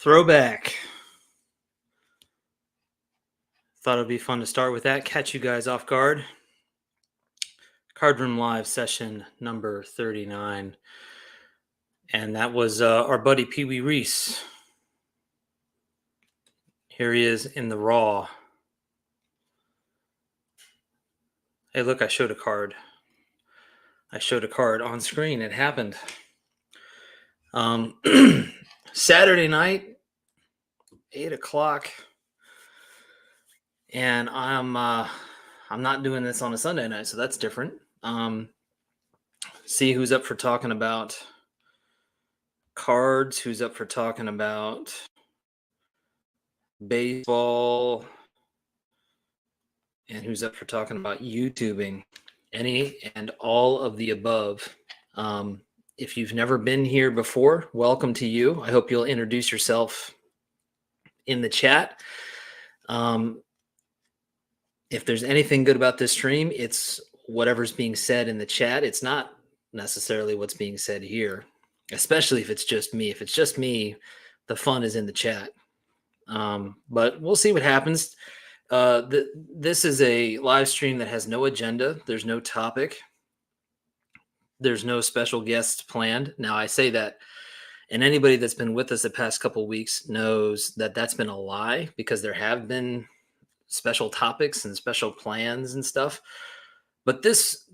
Throwback. Thought it'd be fun to start with that, catch you guys off guard. Card Room Live session number 39. And that was our buddy Pee Wee Reese. Here he is in the raw. Hey, look, I showed a card. I showed a card on screen. It happened. Saturday night, 8 o'clock. And I'm not doing this on a Sunday night, so that's different. See who's up for talking about cards, who's up for talking about baseball, and who's up for talking about YouTubing. Any and all of the above. If you've never been here before, welcome to you. I hope you'll introduce yourself in the chat. If there's anything good about this stream, it's whatever's being said in the chat. It's not necessarily what's being said here, especially if it's just me. If it's just me, the fun is in the chat. But we'll see what happens. This is a live stream that has no agenda. There's no topic. There's no special guests planned. Now, I say that, and anybody that's been with us the past couple weeks knows that that's been a lie, because there have been special topics and special plans and stuff. But this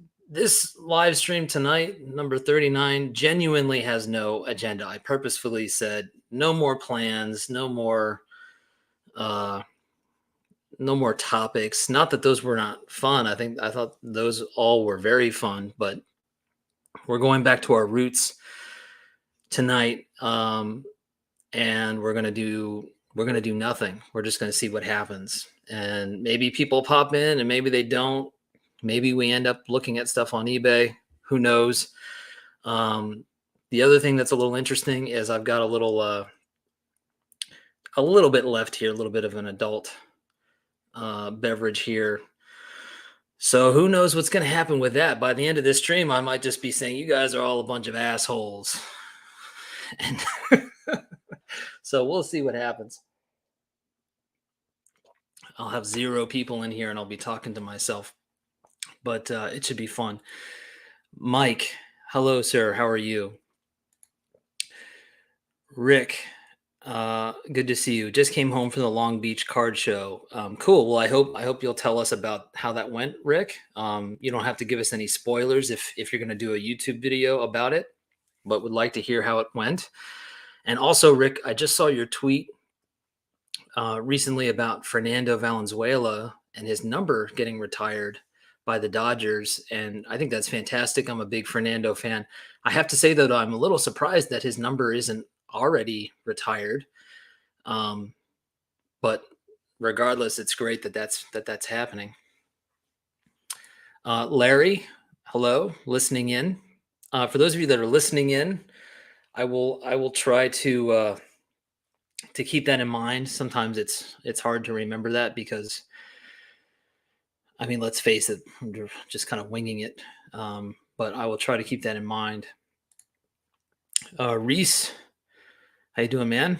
live stream tonight, number 39, genuinely has no agenda. I purposefully said no more plans, no more topics. Not that those were not fun. I thought those all were very fun, but we're going back to our roots tonight. And we're going to do nothing. We're just going to see what happens. And maybe people pop in and maybe they don't. Maybe we end up looking at stuff on eBay. Who knows? The other thing that's a little interesting is I've got a little bit left here, a little bit of an adult beverage here. So who knows what's going to happen with that? By the end of this stream, I might just be saying, you guys are all a bunch of assholes. And so we'll see what happens. I'll have 0 people in here and I'll be talking to myself, but it should be fun. Mike, hello, sir. How are you? Rick, good to see you. Just came home from the Long Beach card show. Cool. Well, I hope you'll tell us about how that went, Rick. You don't have to give us any spoilers if you're going to do a YouTube video about it, but would like to hear how it went. And also, Rick, I just saw your tweet recently about Fernando Valenzuela and his number getting retired by the Dodgers. And I think that's fantastic. I'm a big Fernando fan. I have to say, though, I'm a little surprised that his number isn't already retired. But regardless, it's great that's happening. Larry, hello, listening in. For those of you that are listening in, I will try to keep that in mind. Sometimes it's hard to remember that because, I mean, let's face it, I'm just kind of winging it. But I will try to keep that in mind. Reese, how you doing, man?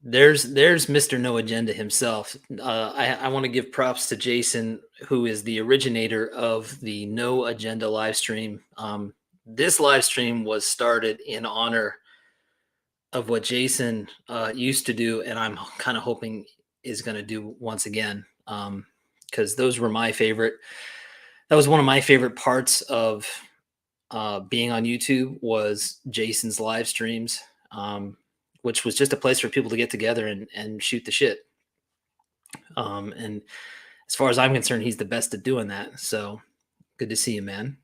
There's Mr. No Agenda himself. I want to give props to Jason, who is the originator of the No Agenda live stream. This live stream was started in honor of what Jason used to do, and I'm kind of hoping is going to do once again, because those were my favorite. That was one of my favorite parts of being on YouTube, was Jason's live streams, which was just a place for people to get together and shoot the shit. And as far as I'm concerned, he's the best at doing that. So good to see you, man.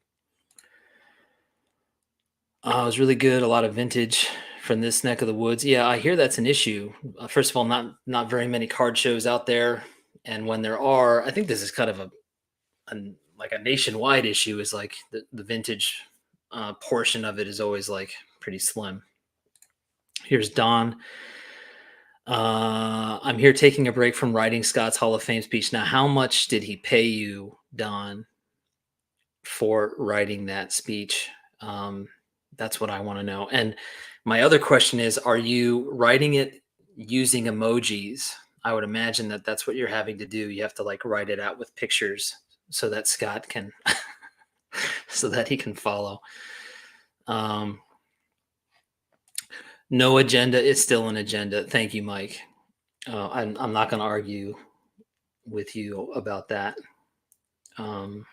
It was really good. A lot of vintage from this neck of the woods. Yeah, I hear that's an issue. First of all, not very many card shows out there. And when there are, I think this is kind of a nationwide issue, is like the vintage portion of it is always like pretty slim. Here's Don. I'm here taking a break from writing Scott's Hall of Fame speech. Now, how much did he pay you, Don, for writing that speech? That's what I want to know. And my other question is, are you writing it using emojis. I would imagine that that's what you're having to do. You have to like write it out with pictures so that Scott can so that he can follow. Um, no agenda is still an agenda. Thank you, Mike. I'm not going to argue with you about that. Um,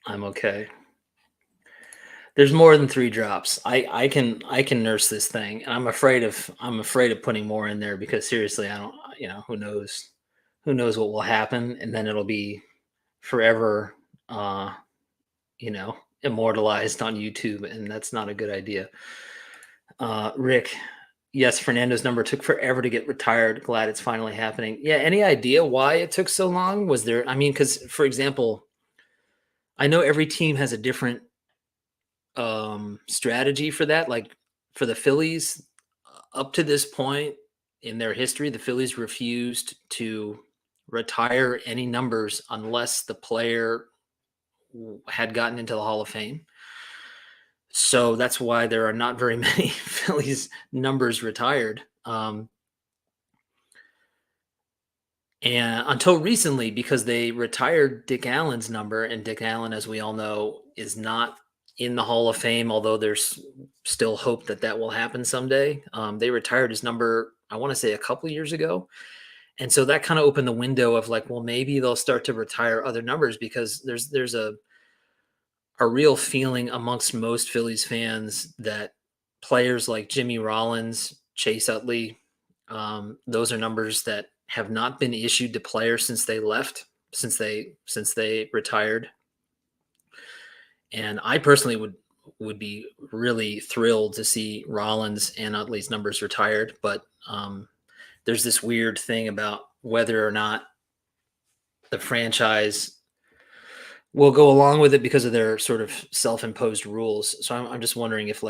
I'm okay. There's more than 3 drops. I can nurse this thing, and I'm afraid of putting more in there because seriously, I don't who knows what will happen, and then it'll be forever, immortalized on YouTube, and that's not a good idea. Rick, yes, Fernando's number took forever to get retired. Glad it's finally happening. Yeah, any idea why it took so long? Was there? I mean, because for example, I know every team has a different strategy for that. Like for the Phillies, up to this point in their history, the Phillies refused to retire any numbers unless the player had gotten into the Hall of Fame. So that's why there are not very many Phillies numbers retired. And until recently, because they retired Dick Allen's number, and Dick Allen, as we all know, is not in the Hall of Fame, although there's still hope that that will happen someday. They retired his number, I want to say a couple years ago. And so that kind of opened the window of like, well, maybe they'll start to retire other numbers because there's a real feeling amongst most Phillies fans that players like Jimmy Rollins, Chase Utley, those are numbers that have not been issued to players since they left, since they retired. And I personally would be really thrilled to see Rollins and Utley's numbers retired, but there's this weird thing about whether or not the franchise will go along with it because of their sort of self-imposed rules. So I'm just wondering if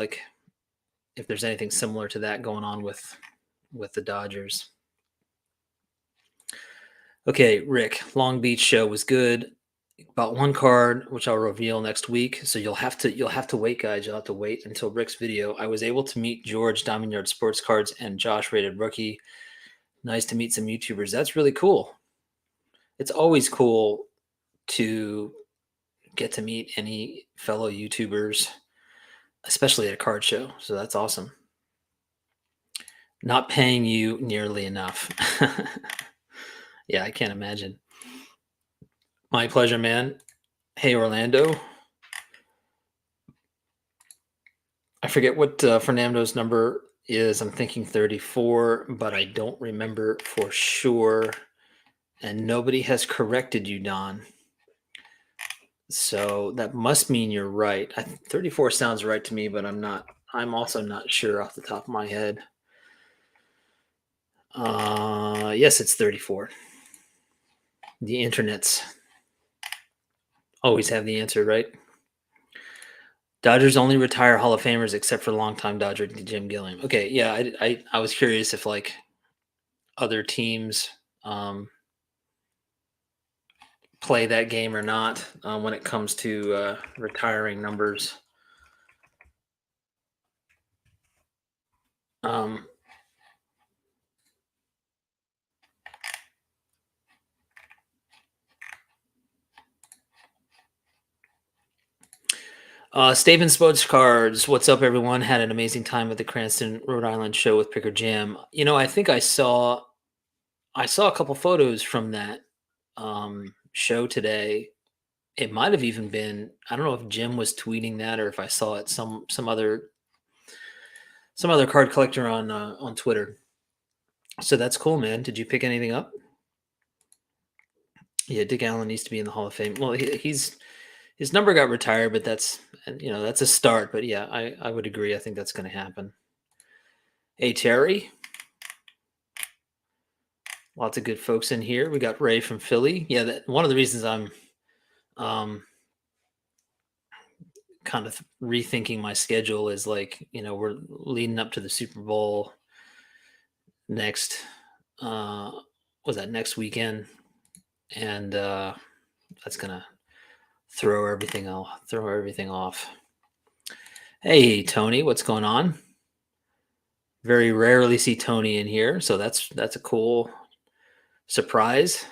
there's anything similar to that going on with the Dodgers. Okay, Rick, Long Beach show was good. About one card, which I'll reveal next week. So you'll have to wait, guys. You'll have to wait until Rick's video. I was able to meet George Diamond Yard Sports Cards and Josh Rated Rookie. Nice to meet some YouTubers. That's really cool. It's always cool to get to meet any fellow YouTubers, especially at a card show. So that's awesome. Not paying you nearly enough. Yeah, I can't imagine. My pleasure, man. Hey, Orlando. I forget what Fernando's number is. I'm thinking 34, but I don't remember for sure. And nobody has corrected you, Don. So that must mean you're right. 34 sounds right to me, but I'm also not sure off the top of my head. Yes, it's 34. The internets always have the answer, right? Dodgers only retire Hall of Famers except for longtime Dodger Jim Gilliam. Okay, yeah, I was curious if like other teams play that game or not when it comes to retiring numbers. Staven Sports Cards, what's up, everyone? Had an amazing time at the Cranston, Rhode Island show with Picker Jam. I think I saw a couple photos from that show today. It might have even been, I don't know if Jim was tweeting that or if I saw it some other card collector on Twitter. So that's cool, man. Did you pick anything up? Yeah, Dick Allen needs to be in the Hall of Fame. Well, his number got retired, but that's a start. But yeah, I would agree. I think that's going to happen. Hey, Terry. Lots of good folks in here. We got Ray from Philly. Yeah, one of the reasons I'm kind of rethinking my schedule is like, we're leading up to the Super Bowl next next weekend, and that's gonna throw everything off. Hey, Tony, what's going on? Very rarely see Tony in here, so that's a cool surprise.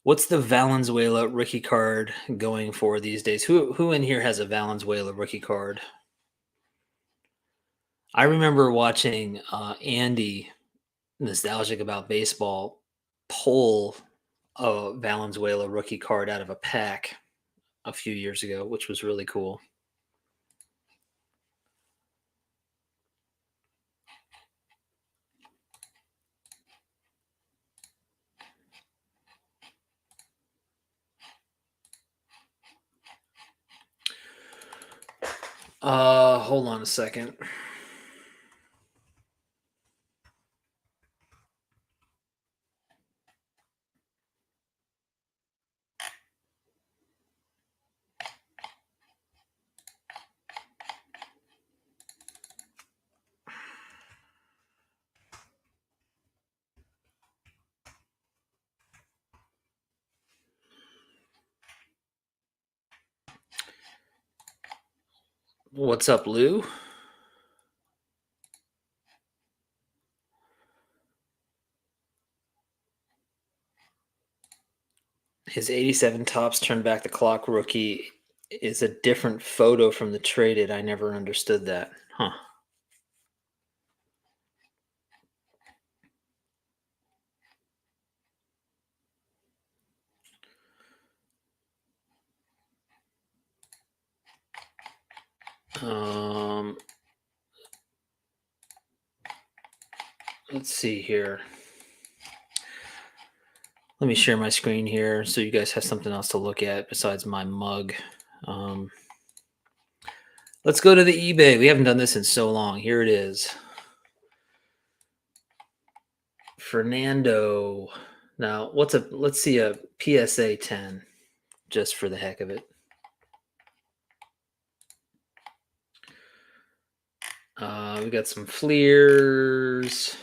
What's the Valenzuela rookie card going for these days? Who in here has a Valenzuela rookie card? I remember watching Andy, nostalgic about baseball, pull a Valenzuela rookie card out of a pack a few years ago, which was really cool. Hold on a second. What's up, Lou? His 87 tops turn back the clock rookie is a different photo from the traded. I never understood that. Huh. Um, let's see here. Let me share my screen here so you guys have something else to look at besides my mug. Um, let's go to the eBay. We haven't done this in so long. Here it is. Fernando. Now, let's see a PSA 10 just for the heck of it. We got some Fleers.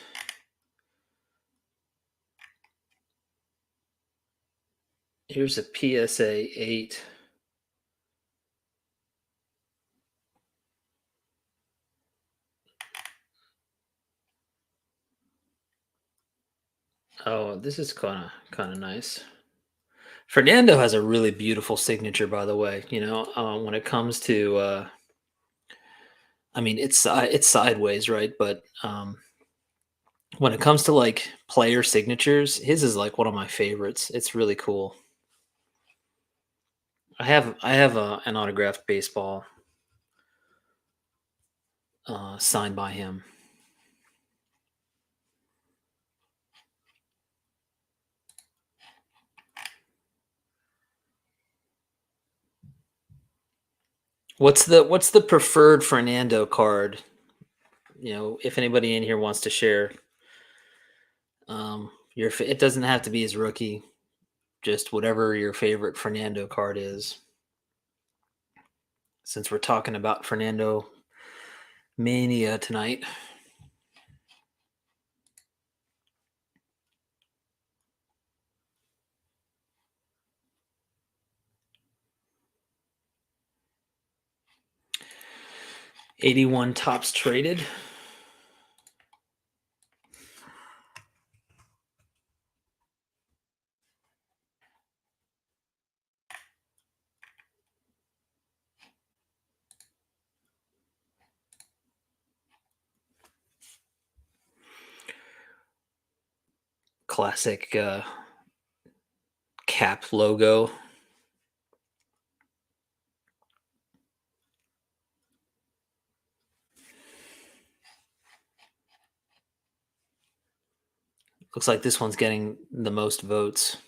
Here's a PSA 8. Oh, this is kind of nice. Fernando has a really beautiful signature, by the way. When it comes to, I mean, it's sideways, right? But when it comes to like player signatures, his is like one of my favorites. It's really cool. I have an autographed baseball signed by him. What's the preferred Fernando card? If anybody in here wants to share, it doesn't have to be his rookie, just whatever your favorite Fernando card is. Since we're talking about Fernando mania tonight. '81 tops traded. Classic cap logo. Looks like this one's getting the most votes.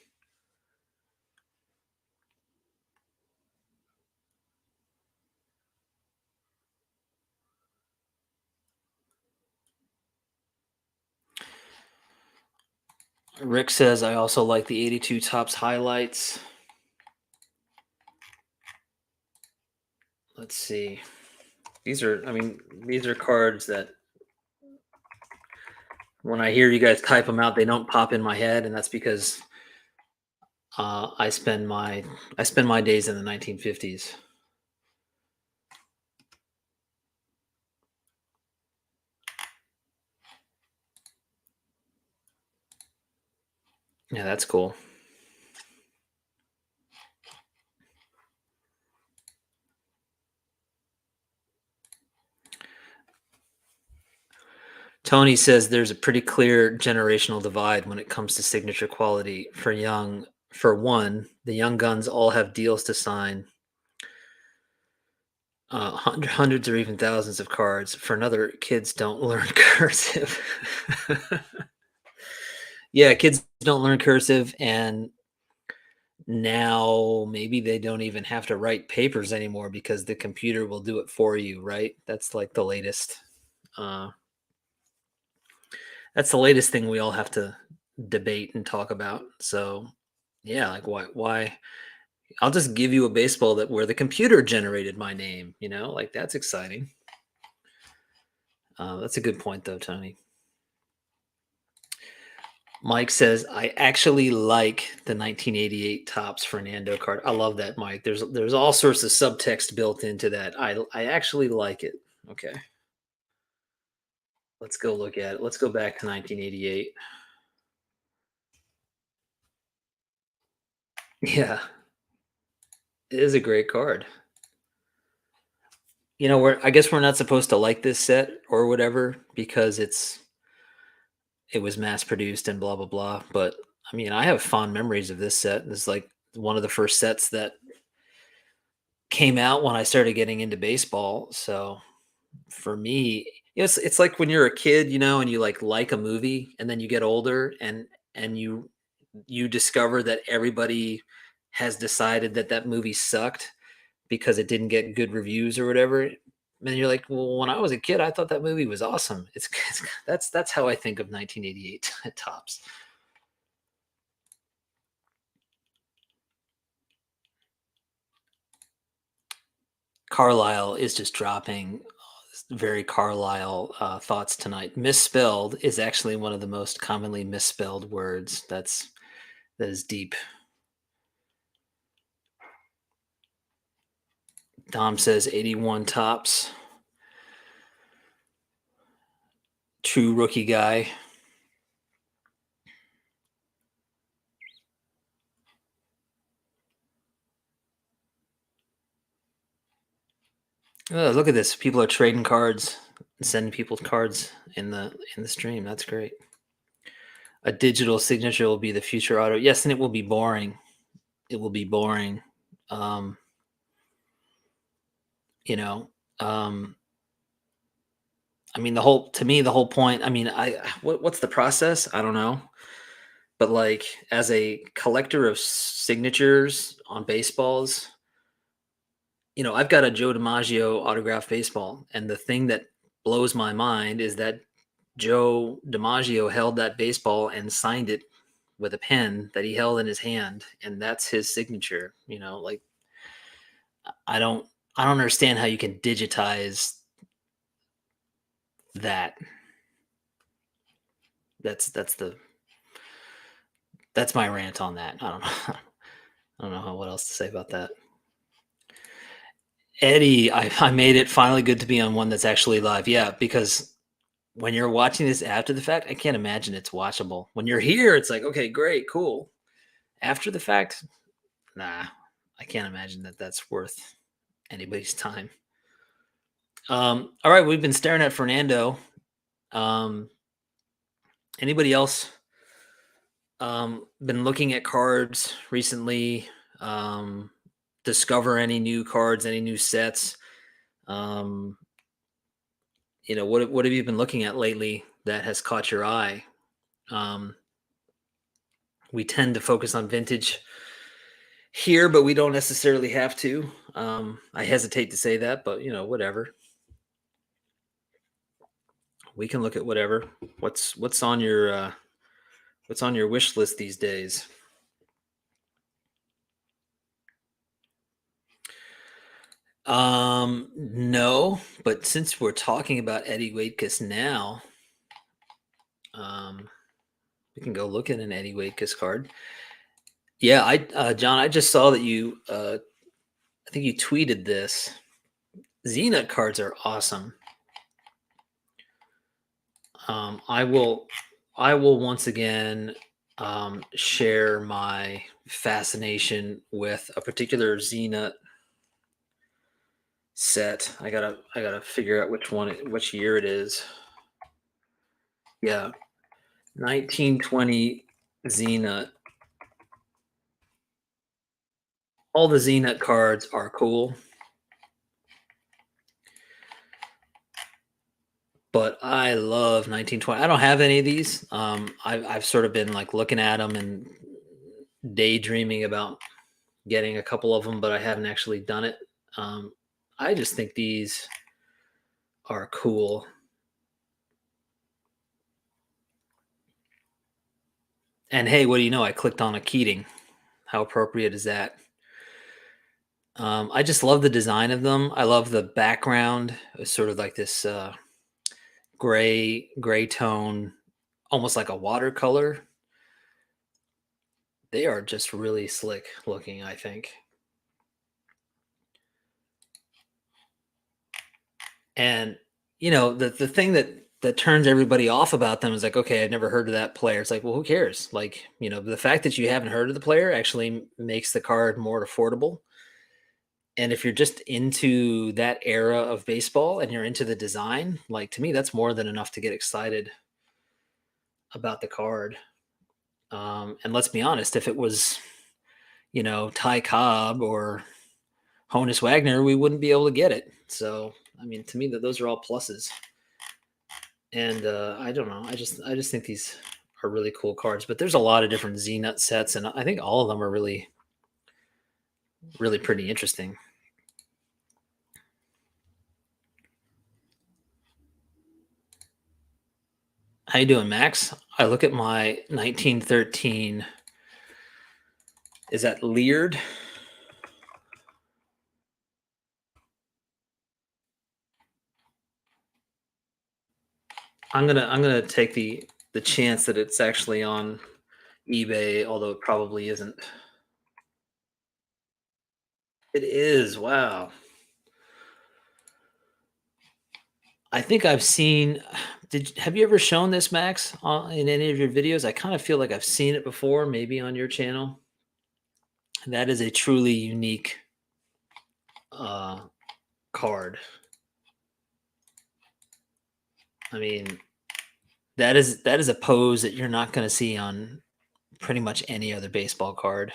Rick says, I also like the 82 tops highlights. Let's see. These are cards that when I hear you guys type them out, they don't pop in my head, and that's because I spend my days in the 1950s. Yeah, that's cool. Tony says there's a pretty clear generational divide when it comes to signature quality. For one, the young guns all have deals to sign, hundreds or even thousands of cards. For another, kids don't learn cursive. Yeah, kids don't learn cursive, and now maybe they don't even have to write papers anymore because the computer will do it for you, right? Uh, that's the latest thing we all have to debate and talk about. So, yeah, like why I'll just give you a baseball that where the computer generated my name, like that's exciting. That's a good point though, Tony. Mike says I actually like the 1988 Topps Fernando card. I love that, Mike. There's all sorts of subtext built into that. I actually like it. Okay. Let's go look at it. Let's go back to 1988. Yeah, it is a great card. I guess we're not supposed to like this set or whatever because it was mass produced and blah blah blah. But I mean, I have fond memories of this set. This is like one of the first sets that came out when I started getting into baseball. So for me, it's like when you're a kid, and you like a movie, and then you get older and you discover that everybody has decided that that movie sucked because it didn't get good reviews or whatever. And you're like, well, when I was a kid, I thought that movie was awesome. That's how I think of 1988 Tops. Carlisle is just dropping very Carlisle thoughts tonight. Misspelled is actually one of the most commonly misspelled words. That is deep. Dom says 81 Tops. True rookie guy. Oh, look at this. People are trading cards and sending people cards in the stream. That's great. A digital signature will be the future auto. Yes, and it will be boring. It will be boring. Um, you know, um, I mean, the whole point. I mean, what's the process? I don't know. But like as a collector of signatures on baseballs, I've got a Joe DiMaggio autographed baseball, and the thing that blows my mind is that Joe DiMaggio held that baseball and signed it with a pen that he held in his hand, and that's his signature. Like I don't I don't understand how you can digitize that. That's that's my rant on that. I don't know. I don't know what else to say about that. Eddie, I made it finally good to be on one that's actually live. Yeah, because when you're watching this after the fact, I can't imagine it's watchable. When you're here, it's like, okay, great, cool. After the fact, nah, I can't imagine that that's worth anybody's time. All right, we've been staring at Fernando. Um, Anybody else been looking at cards recently? Discover any new cards, any new sets? Um, what have you been looking at lately that has caught your eye? Um, we tend to focus on vintage here, but we don't necessarily have to. I hesitate to say that, but whatever. We can look at whatever. What's on your wish list these days? No, but since we're talking about Eddie Waitkus now, um, we can go look at an Eddie Waitkus card. Yeah, John, I just saw that I think you tweeted this. Zenith cards are awesome. I will once again share my fascination with a particular Z-Nut set. I gotta figure out which year it is. Yeah, 1920 Z-Nut. All the Z-Nut cards are cool, but I love 1920. I don't have any of these. I've sort of been like looking at them and daydreaming about getting a couple of them, but I haven't actually done it. Um, I just think these are cool. And hey, what do you know? I clicked on a Keating. How appropriate is that? I just love the design of them. I love the background. It's sort of like this gray tone, almost like a watercolor. They are just really slick looking, I think. And the thing that turns everybody off about them is like, okay, I've never heard of that player. It's like, well, who cares? Like, the fact that you haven't heard of the player actually makes the card more affordable. And if you're just into that era of baseball and you're into the design, like to me, that's more than enough to get excited about the card. And let's be honest, if it was, Ty Cobb or Honus Wagner, we wouldn't be able to get it. So, I mean, to me, those are all pluses. And I don't know. I just think these are really cool cards. But there's a lot of different Z-Nut sets, and I think all of them are really, really pretty interesting. How you doing, Max? I look at my 1913. Is that Leard? I'm gonna take the chance that it's actually on eBay, although it probably isn't. It is. Wow. I think I've seen. Have you ever shown this, Max, in any of your videos? I kind of feel like I've seen it before, maybe on your channel. That is a truly unique uh, card. I mean, that is a pose that you're not going to see on pretty much any other baseball card.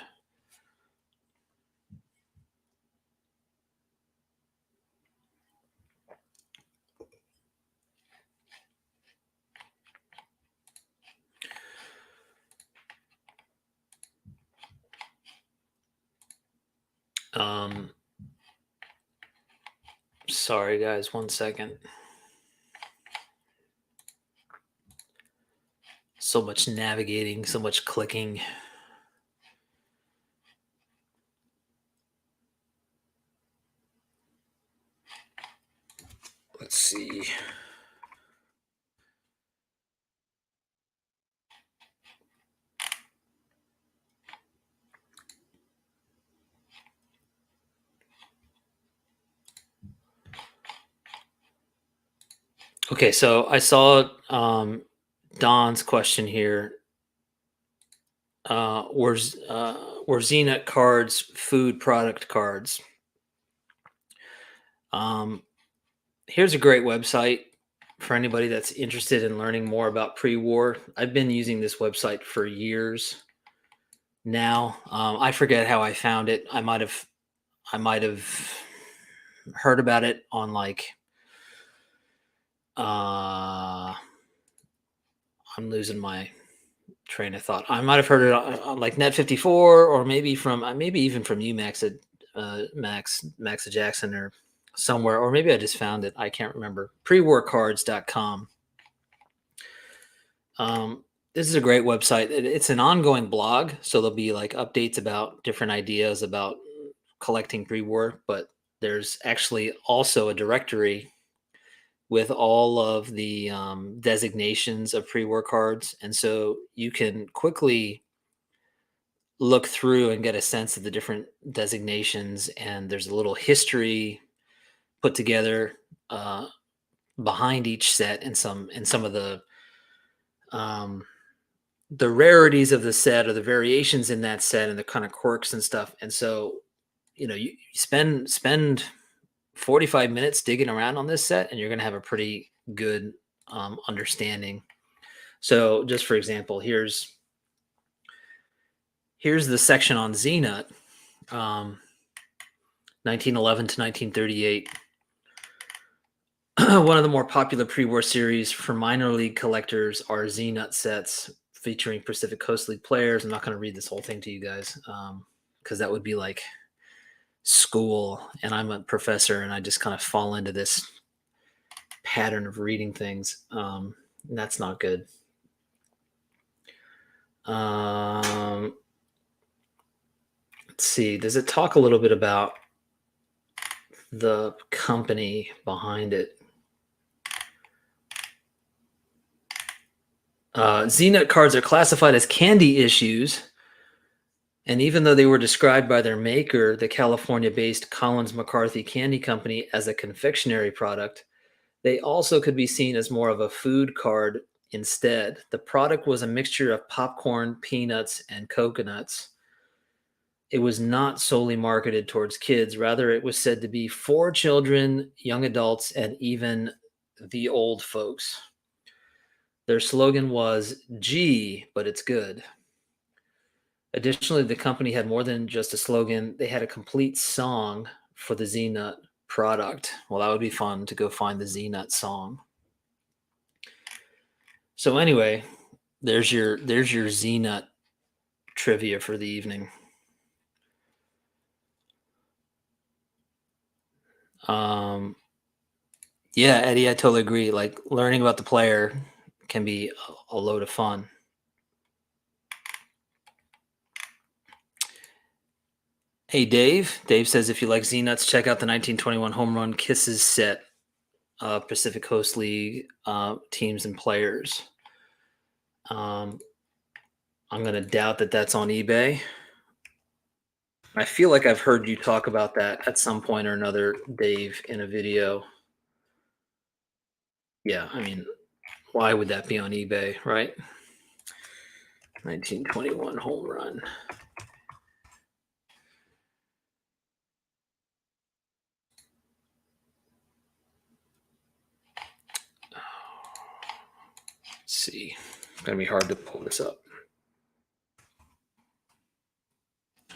Um, sorry, guys, 1 second. So much navigating, so much clicking. Let's see. Okay, so I saw Don's question here. Were Zenit cards food product cards? Here's a great website for anybody that's interested in learning more about pre-war. I've been using this website for years now. I forget how I found it. I might have heard about it on like I'm losing my train of thought. I might have heard it on like Net54, or maybe even from you, Max at Max Jackson, or somewhere, or maybe I just found it. I can't remember. Prewarcards.com. This is a great website. It's an ongoing blog, so there'll be like updates about different ideas about collecting pre-war, but there's actually also a directory with all of the designations of pre-war cards, and so you can quickly look through and get a sense of the different designations. And there's a little history put together behind each set, and some of the um, the rarities of the set or the variations in that set and the kind of quirks and stuff. And so, you spend 45 minutes digging around on this set and you're going to have a pretty good understanding. So just for example, here's the section on Z-Nut, 1911 to 1938. One of the more popular pre-war series for minor league collectors are Z-Nut sets featuring Pacific Coast League players. I'm not going to read this whole thing to you guys because that would be like school, and I'm a professor, and I just kind of fall into this pattern of reading things. And that's not good. Let's see. Does it talk a little bit about the company behind it? Z-Nut cards are classified as candy issues, and even though they were described by their maker, the California-based Collins McCarthy Candy Company, as a confectionery product, they also could be seen as more of a food card instead. The product was a mixture of popcorn, peanuts, and coconuts. It was not solely marketed towards kids. Rather, it was said to be for children, young adults, and even the old folks. Their slogan was, "Gee, but it's good." Additionally, the company had more than just a slogan. They had a complete song for the Z-Nut product. Well, that would be fun to go find the Z-Nut song. So anyway, there's your Z-Nut trivia for the evening. Yeah, Eddie, I totally agree. Like, learning about the player can be a load of fun. Hey, Dave. Dave says if you like Z-Nuts, check out the 1921 Home Run Kisses set of Pacific Coast League teams and players. I'm going to doubt that that's on eBay. I feel like I've heard you talk about that at some point or another, Dave, in a video. Yeah, I mean, why would that be on eBay, right? 1921 home run. Let's see. It's going to be hard to pull this up.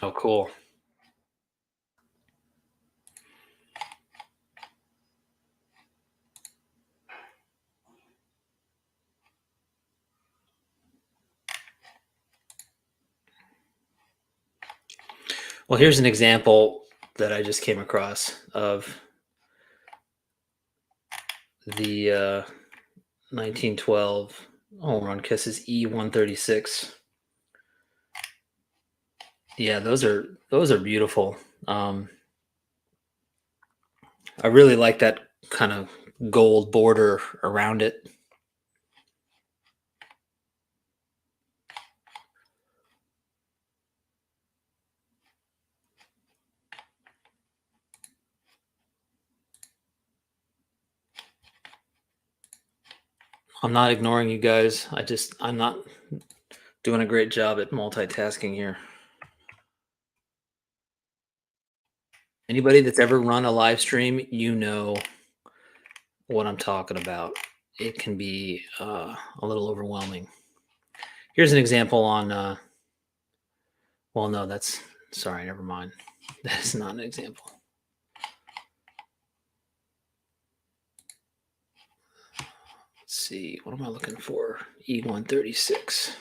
Oh, cool. Well, here's an example that I just came across of the 1912 home run kisses E136. Yeah, those are beautiful. I really like that kind of gold border around it. I'm not ignoring you guys. I'm not doing a great job at multitasking here. Anybody that's ever run a live stream, you know what I'm talking about. It can be a little overwhelming. Here's an example on, well, no, sorry, never mind. That's not an example. Let's see, what am I looking for? E136.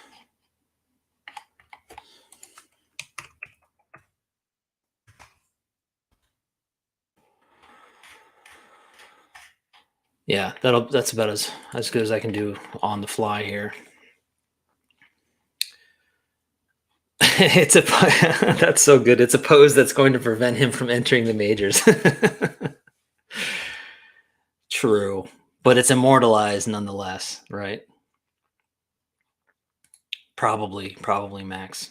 Yeah, that's about as good as I can do on the fly here. It's a that's so good. It's a pose that's going to prevent him from entering the majors. True, but it's immortalized nonetheless, right? Probably Max.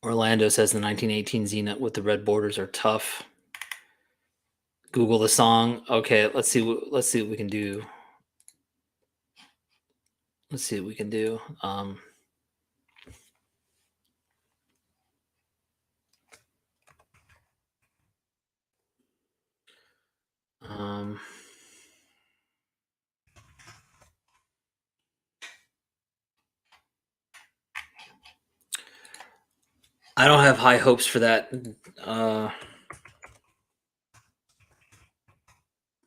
Orlando says the 1918 Z-Nut with the red borders are tough. Google the song. Okay, let's see what we can do. Let's see what we can do. Um, I don't have high hopes for that. Uh,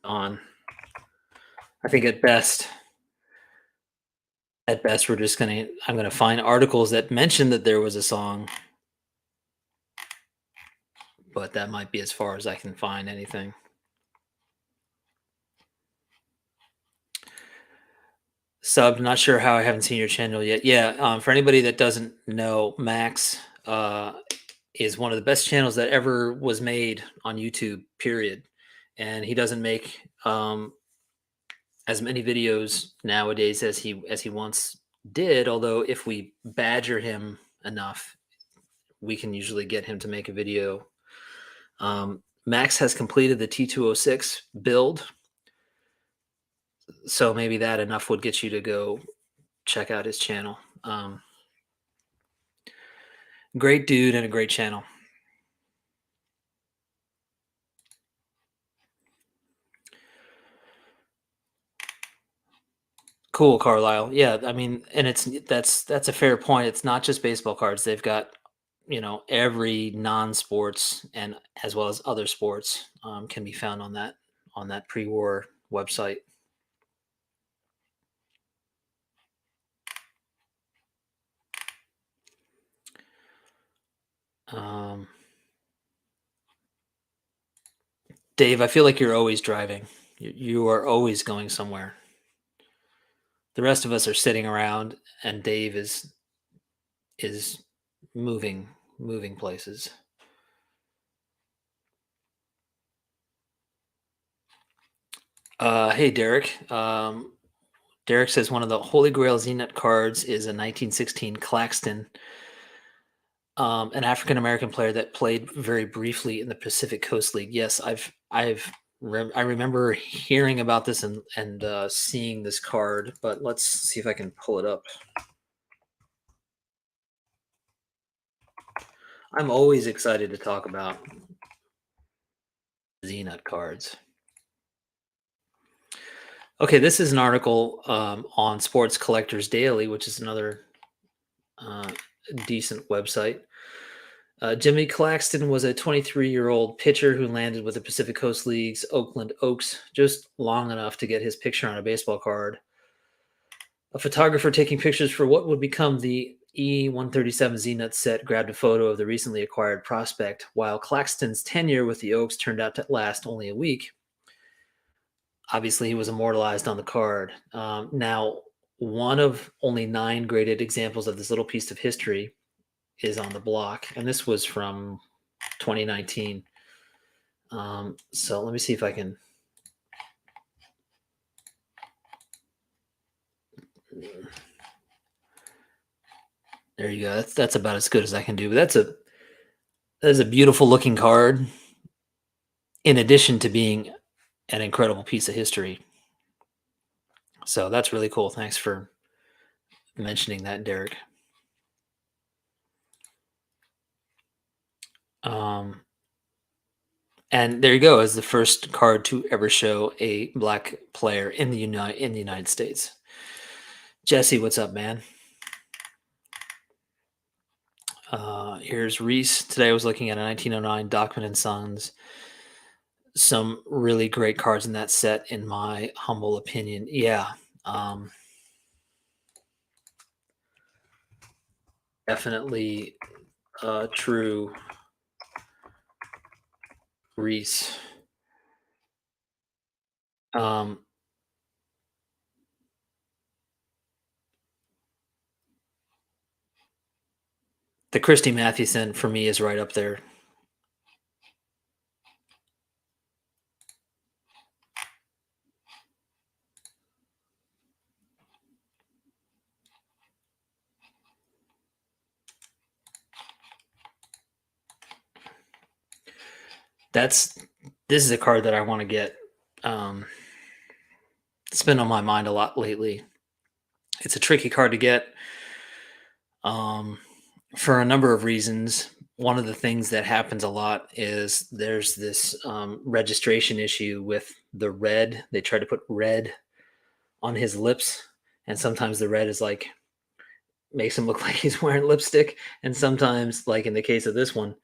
on, I think at best, I'm gonna find articles that mention that there was a song, but that might be as far as I can find anything. Sub, not sure how I haven't seen your channel yet. Yeah, for anybody that doesn't know, Max is one of the best channels that ever was made on YouTube. Period. And he doesn't make as many videos nowadays as he once did. Although if we badger him enough, we can usually get him to make a video. Max has completed the T206 build, so maybe that enough would get you to go check out his channel. Great dude and a great channel. Cool, Carlisle. Yeah, I mean, and that's a fair point. It's not just baseball cards. They've got, every non-sports and as well as other sports can be found on that pre-war website. Um, Dave, I feel like you're always driving. You are always going somewhere. The rest of us are sitting around, and Dave is moving places. Hey, Derek. Derek says one of the Holy Grail Z-Nut cards is a 1916 Claxton, an African American player that played very briefly in the Pacific Coast League. Yes, I remember hearing about this and seeing this card, but let's see if I can pull it up. I'm always excited to talk about Z-Nut cards. Okay, this is an article on Sports Collectors Daily, which is another decent website. Jimmy Claxton was a 23-year-old pitcher who landed with the Pacific Coast League's Oakland Oaks just long enough to get his picture on a baseball card. A photographer taking pictures for what would become the E137 Z-Nut set grabbed a photo of the recently acquired prospect. While Claxton's tenure with the Oaks turned out to last only a week, obviously he was immortalized on the card. Now, one of only 9 graded examples of this little piece of history is on the block, and this was from 2019. So let me see if I can. There you go. That's about as good as I can do. But that is a beautiful looking card. In addition to being an incredible piece of history, so that's really cool. Thanks for mentioning that, Derek. And there you go, as the first card to ever show a black player in the United States. Jesse, what's up, man? Here's Reese. Today I was looking at a 1909 Dockman and Sons. Some really great cards in that set, in my humble opinion. Yeah. Definitely true, Reese. The Christy Mathewson for me is right up there. This is a card that I want to get. It's been on my mind a lot lately. It's a tricky card to get um, for a number of reasons. One of the things that happens a lot is there's this registration issue with the red. They try to put red on his lips, and sometimes the red is like makes him look like he's wearing lipstick, and sometimes, like in the case of this one,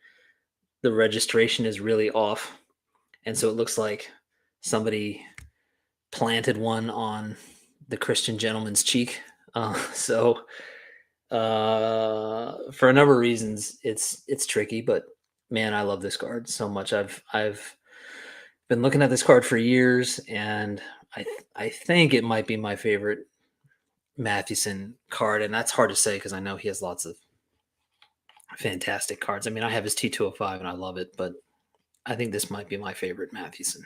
the registration is really off, and so it looks like somebody planted one on the Christian gentleman's cheek. For a number of reasons, it's tricky, but man, I love this card so much. I've been looking at this card for years, and I think it might be my favorite Mathewson card, and that's hard to say because I know he has lots of fantastic cards. I mean, I have his T205 and I love it, but I think this might be my favorite Mathewson.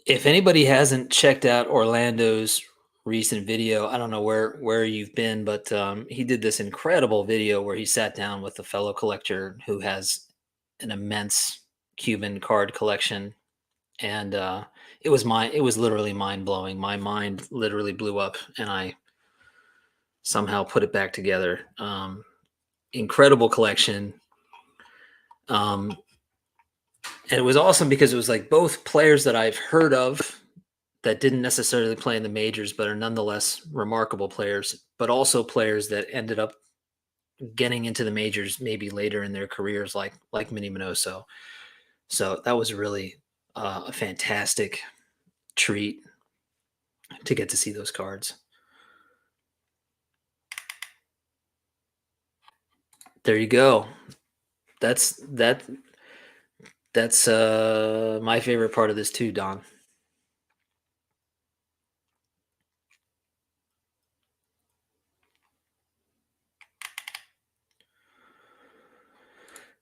If anybody hasn't checked out Orlando's recent video, I don't know where you've been, but he did this incredible video where he sat down with a fellow collector who has an immense Cuban card collection, and it was literally mind blowing. My mind literally blew up, and I somehow put it back together. Incredible collection. And it was awesome because it was like both players that I've heard of that didn't necessarily play in the majors, but are nonetheless remarkable players, but also players that ended up getting into the majors maybe later in their careers, like Minnie Minoso. So that was really a fantastic treat to get to see those cards. There you go. That's my favorite part of this too, Don.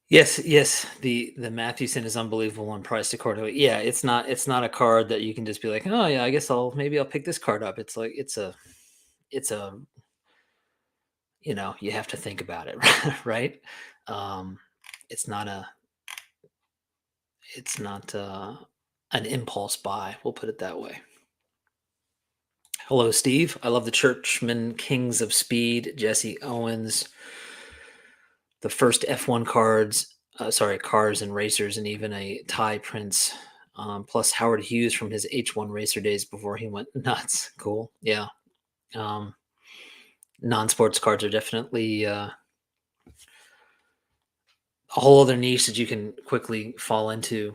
Yes. The Mathewson is unbelievable on price to card. Yeah, it's not a card that you can just be like, oh yeah, I guess I'll pick this card up. It's like it's a you have to think about it, right? Um, it's not a it's not an impulse buy. We'll put it that way. Hello, Steve. I love the Churchman Kings of Speed, Jesse Owens, the first F1 cards, cars and racers, and even a Ty Prince, plus Howard Hughes from his H1 racer days before he went nuts. Cool. Yeah. Um, non-sports cards are definitely a whole other niche that you can quickly fall into.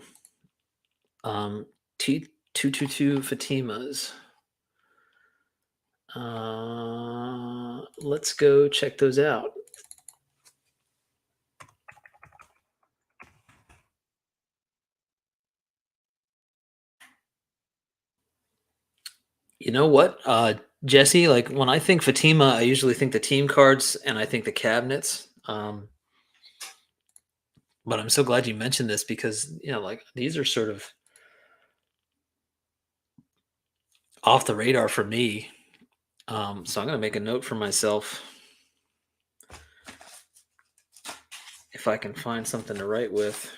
T222 Fatimas. Let's go check those out. You know what, Jesse? Like when I think Fatima, I usually think the team cards and I think the cabinets. But I'm so glad you mentioned this because like these are sort of off the radar for me. So I'm gonna make a note for myself if I can find something to write with.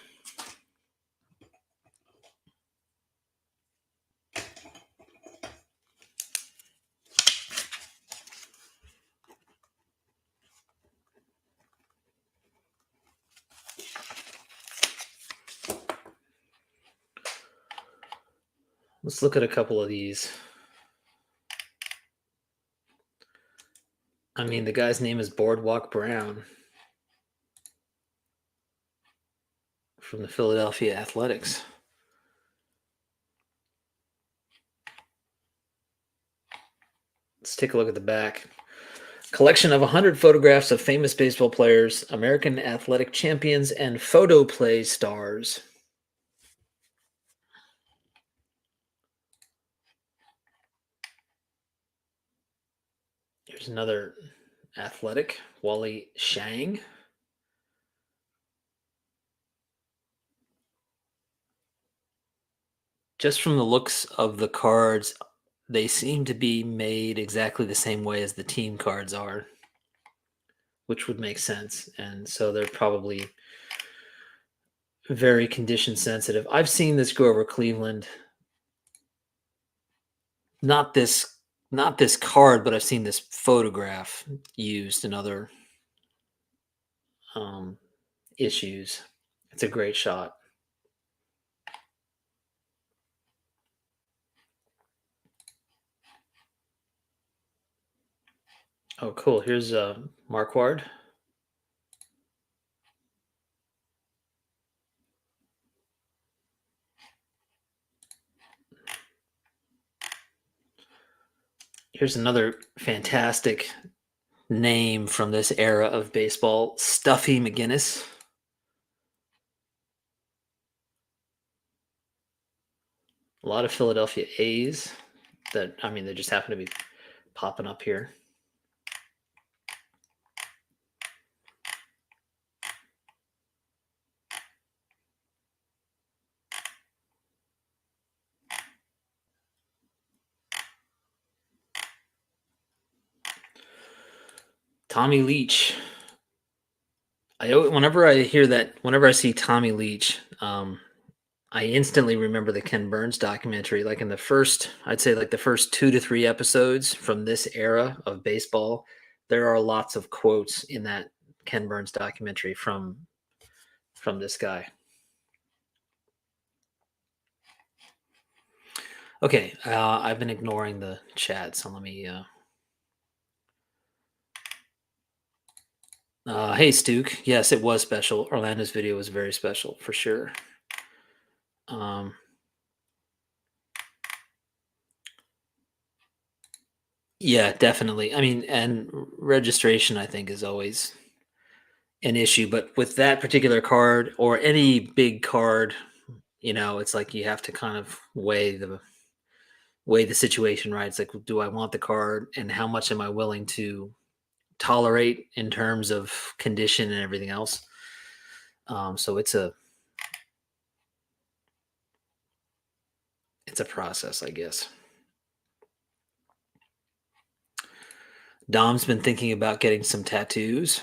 Let's look at a couple of these. I mean, the guy's name is Boardwalk Brown from the Philadelphia Athletics. Let's take a look at the back. Collection of 100 photographs of famous baseball players, American athletic champions, and photo play stars. Here's another athletic, Wally Shang. Just from the looks of the cards, they seem to be made exactly the same way as the team cards are, which would make sense. And so they're probably very condition sensitive. I've seen this Grover Cleveland Not this not this card, but I've seen this photograph used in other um, issues. It's a great shot. Oh, cool. Here's Marquard. Here's another fantastic name from this era of baseball, Stuffy McGinnis. A lot of Philadelphia A's that, I mean, they just happen to be popping up here. Tommy Leach. Whenever I hear that, whenever I see Tommy Leach, I instantly remember the Ken Burns documentary. Like in the first, I'd say like the first 2 to 3 episodes from this era of baseball, there are lots of quotes in that Ken Burns documentary from this guy. Okay, I've been ignoring the chat, so let me. Hey, Stuke. Yes, it was special. Orlando's video was very special for sure. Um, yeah, definitely. I mean, and registration, I think, is always an issue. But with that particular card or any big card, it's like you have to kind of weigh the situation, right? It's like, do I want the card, and how much am I willing to tolerate in terms of condition and everything else? So it's a process, I guess. Dom's been thinking about getting some tattoos.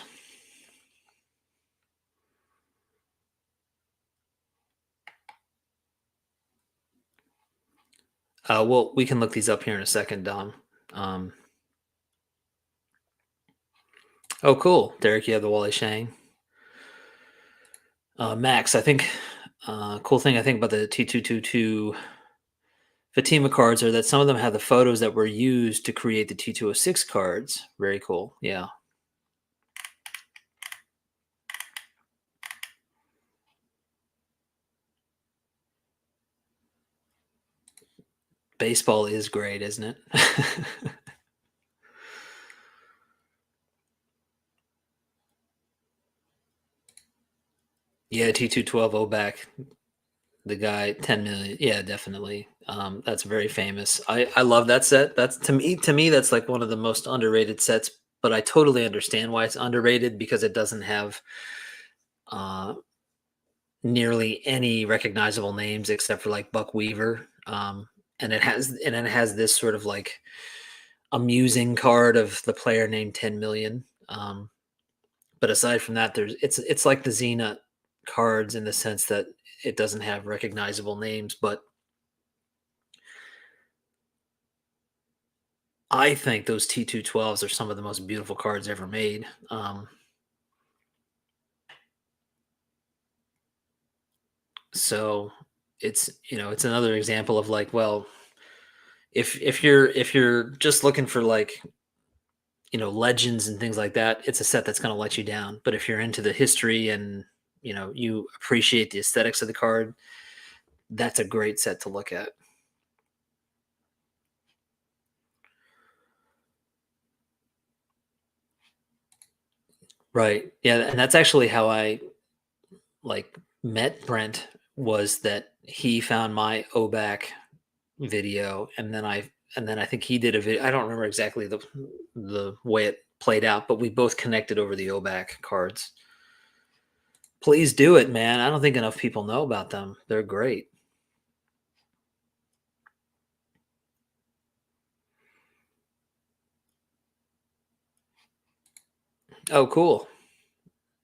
Well, we can look these up here in a second, Dom. Um, oh, cool, Derek. You have the Wally Shang. Max, I think cool thing I think about the T222 Fatima cards are that some of them have the photos that were used to create the T206 cards. Very cool. Yeah. Baseball is great, isn't it? Yeah, T212 OBAC, the guy 10 million. Yeah, definitely. That's very famous. I love that set. That's to me that's like one of the most underrated sets, but I totally understand why it's underrated because it doesn't have uh nearly any recognizable names except for like Buck Weaver. And it has this sort of like amusing card of the player named 10 million. But aside from that, it's like the Xena cards in the sense that it doesn't have recognizable names, but I think those T212s are some of the most beautiful cards ever made. So it's another example of like, well, if you're just looking for like legends and things like that, it's a set that's going to let you down. But if you're into the history and you appreciate the aesthetics of the card, that's a great set to look at. Right. Yeah, and that's actually how I like met Brent, was that he found my OBAC video, and then I think he did a video. I don't remember exactly the way it played out, but we both connected over the OBAC cards. Please do it, man. I don't think enough people know about them. They're great. Oh, cool.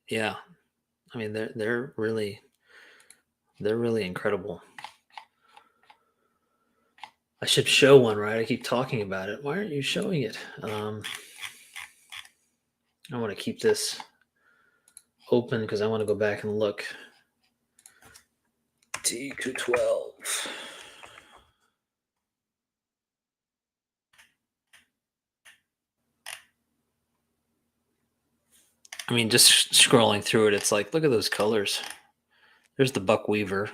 Yeah. I mean, they're really incredible. I should show one, right? I keep talking about it. Why aren't you showing it? I want to keep this open because I want to go back and look. TQ12. I mean, just scrolling through it, it's like, look at those colors. There's the Buck Weaver.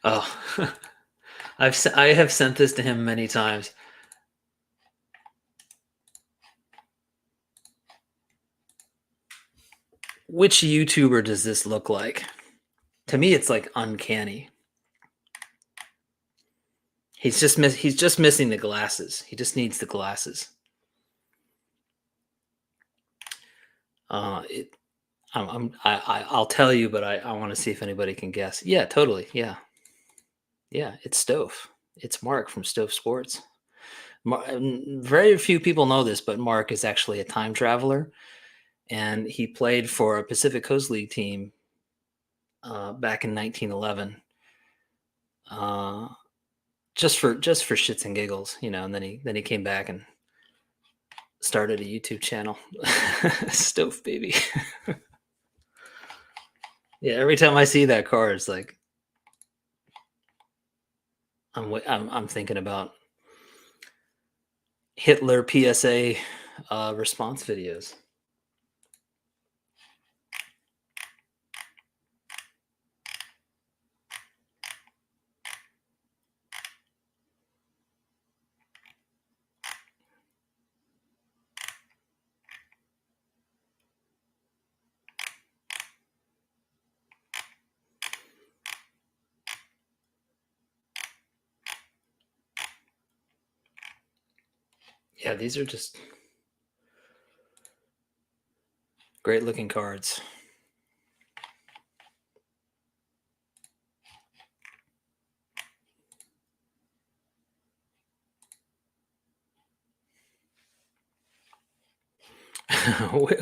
Oh, I have sent this to him many times. Which YouTuber does this look like? To me, it's like uncanny. He's just missing the glasses. He just needs the glasses. It, I'll tell you, but I want to see if anybody can guess. Yeah, totally. Yeah, yeah. It's Stove. It's Mark from Stove Sports. Very few people know this, but Mark is actually a time traveler, and he played for a Pacific Coast League team back in 1911. Uh, just for shits and giggles, you know. And then he came back and started a YouTube channel. Stove baby. Yeah, every time I see that car, it's like I'm thinking about Hitler PSA response videos. Yeah, these are just great looking cards.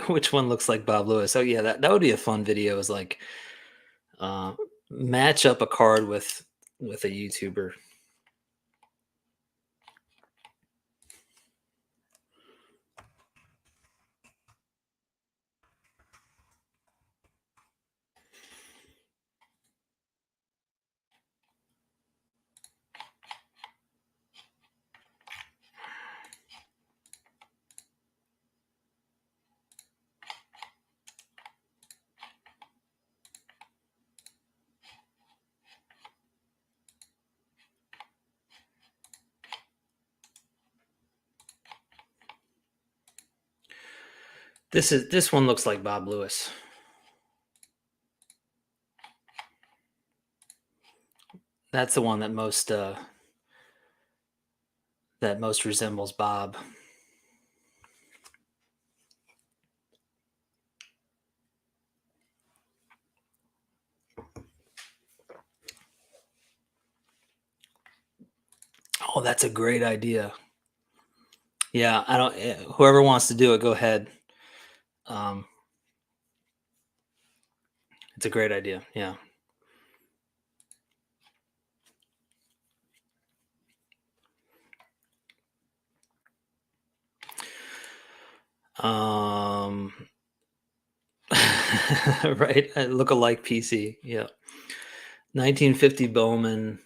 Which one looks like Bob Lewis? Oh yeah, that would be a fun video. Is like uh, match up a card with a YouTuber. This one looks like Bob Lewis. That's the one that most resembles Bob. Oh, that's a great idea. Yeah, I don't. Whoever wants to do it, go ahead. Um, it's a great idea. Yeah. Um, right. Look alike PC. Yeah. 1950 Bowman,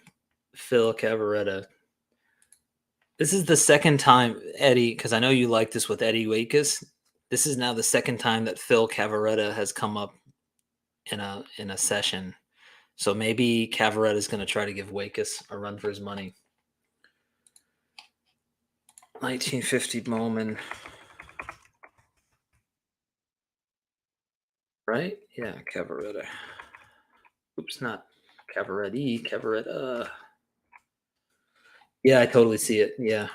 Phil Cavaretta. This is the second time, Eddie, because I know you like this with Eddie Wakus. This is now the second time that Phil Cavaretta has come up in a session. So maybe Cavaretta is going to try to give Wakus a run for his money. 1950 Bowman. Right? Yeah, Cavaretta. Oops, not Cavaretti, Cavaretta. Yeah, I totally see it. Yeah.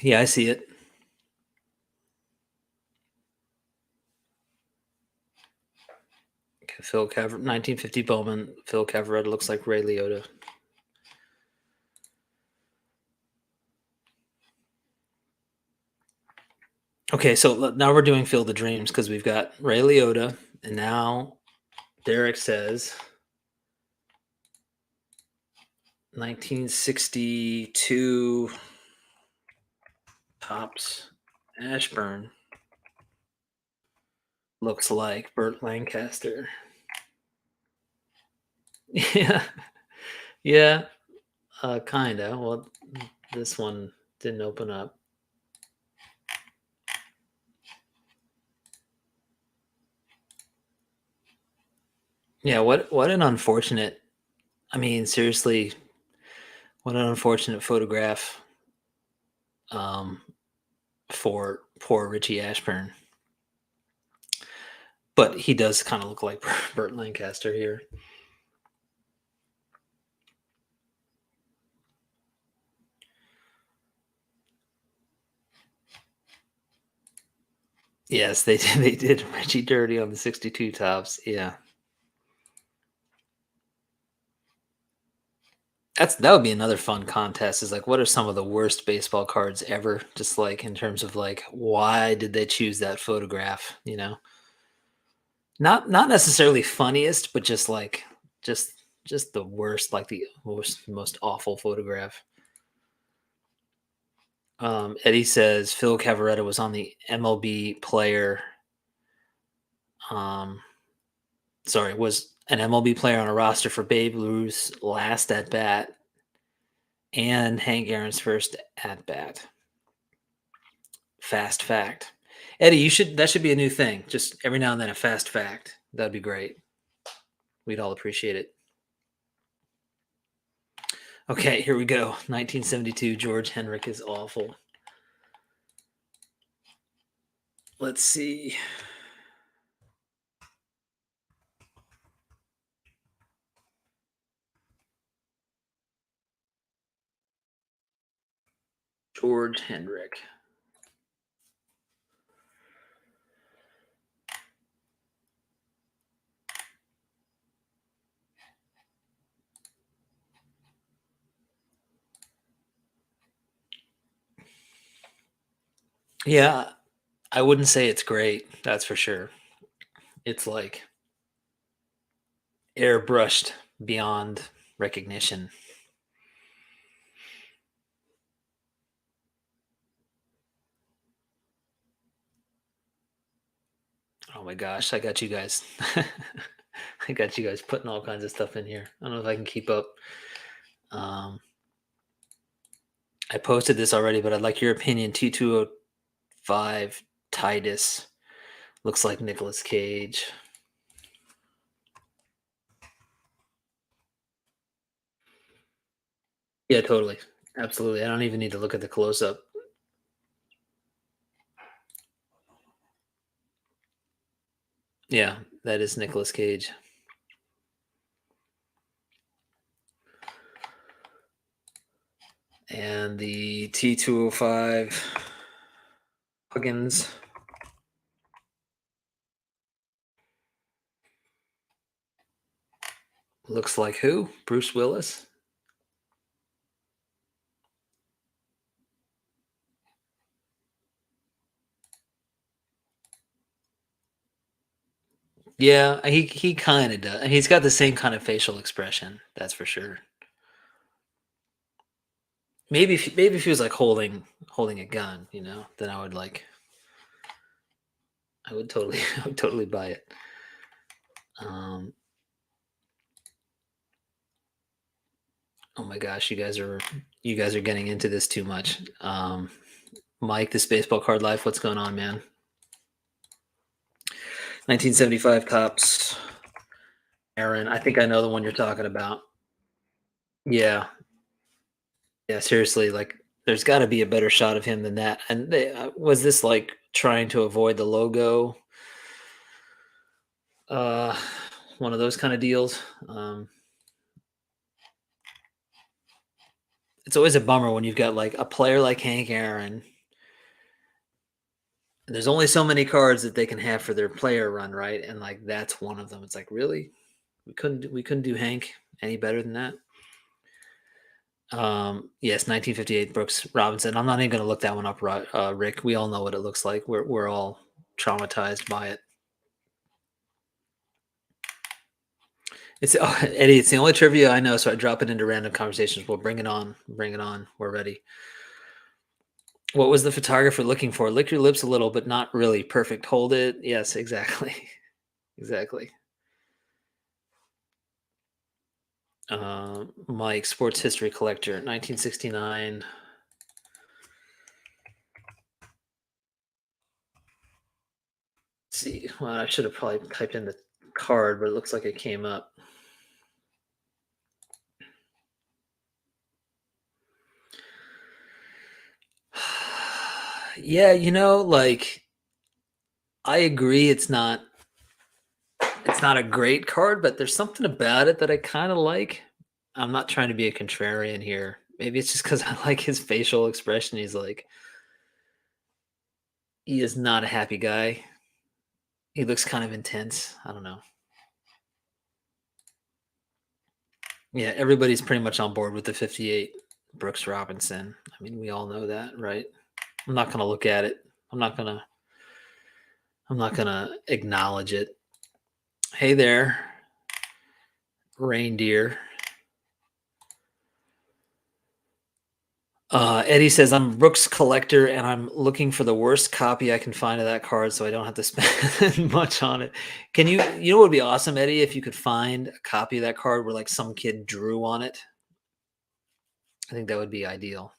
Yeah, I see it. Phil Cavar 1950 Bowman. Phil Cavaretta looks like Ray Liotta. Okay, so now we're doing Field of Dreams because we've got Ray Liotta, and now Derek says 1962 Topps Ashburn looks like Burt Lancaster. Yeah, yeah, kinda. Well, this one didn't open up. Yeah, what an unfortunate. I mean, seriously, what an unfortunate photograph um, for poor Richie Ashburn. But he does kind of look like Burt Lancaster here. Yes, they did. They did Richie dirty on the 62 Tops. Yeah, that would be another fun contest. Is like, what are some of the worst baseball cards ever? Just like in terms of like, why did they choose that photograph? Not necessarily funniest, but just like just just the worst, like the most awful photograph. Eddie says Phil Cavaretta was on the MLB player. Um, sorry, was an MLB player on a roster for Babe Ruth's last at bat and Hank Aaron's first at bat. Fast fact. Eddie, that should be a new thing. Just every now and then a fast fact. That'd be great. We'd all appreciate it. Okay, here we go. 1972 George Henrik is awful. Let's see. George Hendrick. Yeah, I wouldn't say it's great. That's for sure. It's like airbrushed beyond recognition. Oh my gosh, I got you guys. I got you guys putting all kinds of stuff in here. I don't know if I can keep up. Um, I posted this already, but I'd like your opinion. T205 Titus looks like Nicolas Cage. Yeah, totally. Absolutely. I don't even need to look at the close up. Yeah, that is Nicolas Cage. And the T205 Huggins. Looks like who? Bruce Willis? Yeah, he kind of does. He's got the same kind of facial expression. That's for sure. Maybe if he was like holding a gun, then I would like I would totally I would totally buy it. Um, oh my gosh, you guys are getting into this too much. Mike, this baseball card life, what's going on, man? 1975 Topps Aaron. I think I know the one you're talking about. Yeah, yeah. Seriously, like there's got to be a better shot of him than that. And was this like trying to avoid the logo? Uh, one of those kind of deals. It's always a bummer when you've got like a player like Hank Aaron. There's only so many cards that they can have for their player run, right? And like that's one of them. It's like really, we couldn't do Hank any better than that. Yes, 1958 Brooks Robinson. I'm not even going to look that one up, Rick. We all know what it looks like. We're all traumatized by it. It's Eddie. It's the only trivia I know, so I drop it into random conversations. Well, bring it on. Bring it on. We're ready. What was the photographer looking for? Lick your lips a little, but not really. Perfect. Hold it. Yes, exactly. Exactly. Mike, sports history collector, 1969. Let's see. Well, I should have probably typed in the card, but it looks like it came up. Yeah, like I agree it's not a great card, but there's something about it that I kind of like. I'm not trying to be a contrarian here. Maybe it's just because I like his facial expression. He is not a happy guy. He looks kind of intense. I don't know. Yeah, everybody's pretty much on board with the 58 Brooks Robinson. I mean, we all know that, right? I'm not going to look at it. I'm not going to acknowledge it. Hey there, reindeer. Eddie says, I'm a Brooks collector and I'm looking for the worst copy I can find of that card so I don't have to spend much on it. You know what would be awesome, Eddie, if you could find a copy of that card where like some kid drew on it? I think that would be ideal.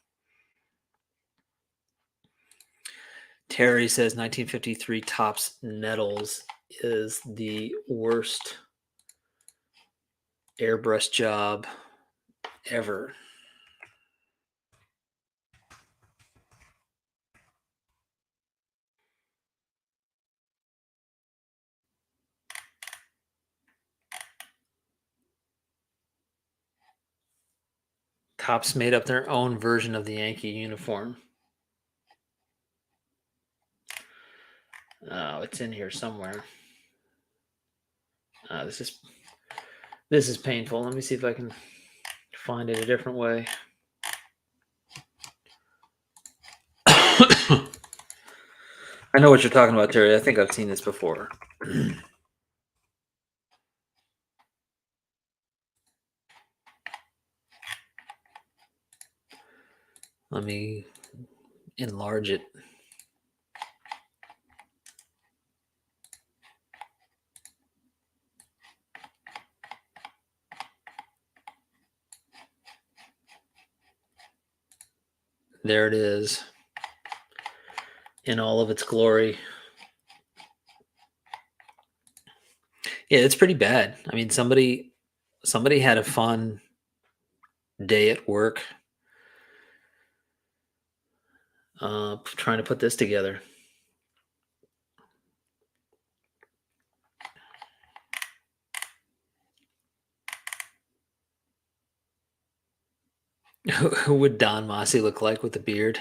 Terry says 1953 Topps Nettles is the worst airbrush job ever. Topps made up their own version of the Yankee uniform. Oh, it's in here somewhere. This is painful. Let me see if I can find it a different way. I know what you're talking about, Terry. I think I've seen this before. Let me enlarge it. There it is in all of its glory. Yeah, it's pretty bad. I mean, somebody had a fun day at work trying to put this together. Who would Don Mossy look like with a beard?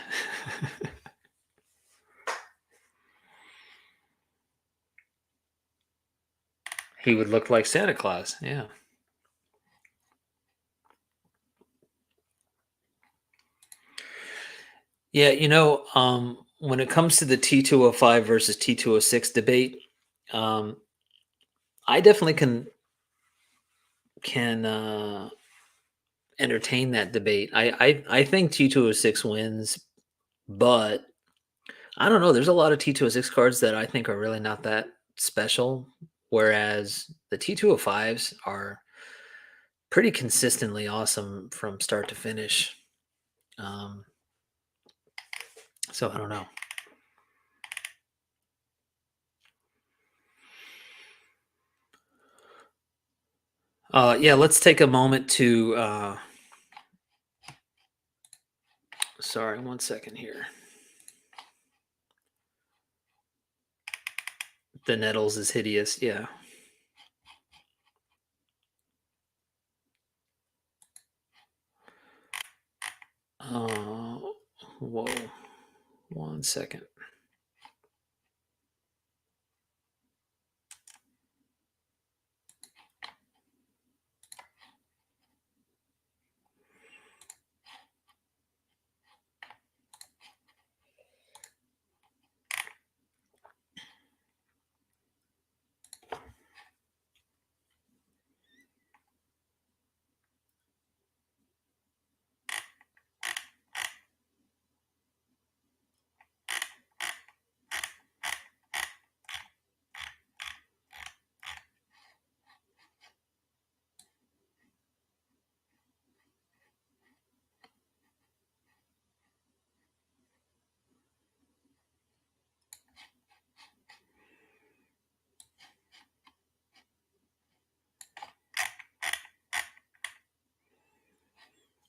He would look like Santa Claus. Yeah. Yeah, when it comes to the T205 versus T206 debate, I definitely can entertain that debate. I think T206 wins, but I don't know. There's a lot of T206 cards that I think are really not that special, whereas the T205s are pretty consistently awesome from start to finish. Um, so I don't know. Yeah, let's take a moment to. Sorry, 1 second here. The Nettles is hideous. Yeah. Whoa. 1 second.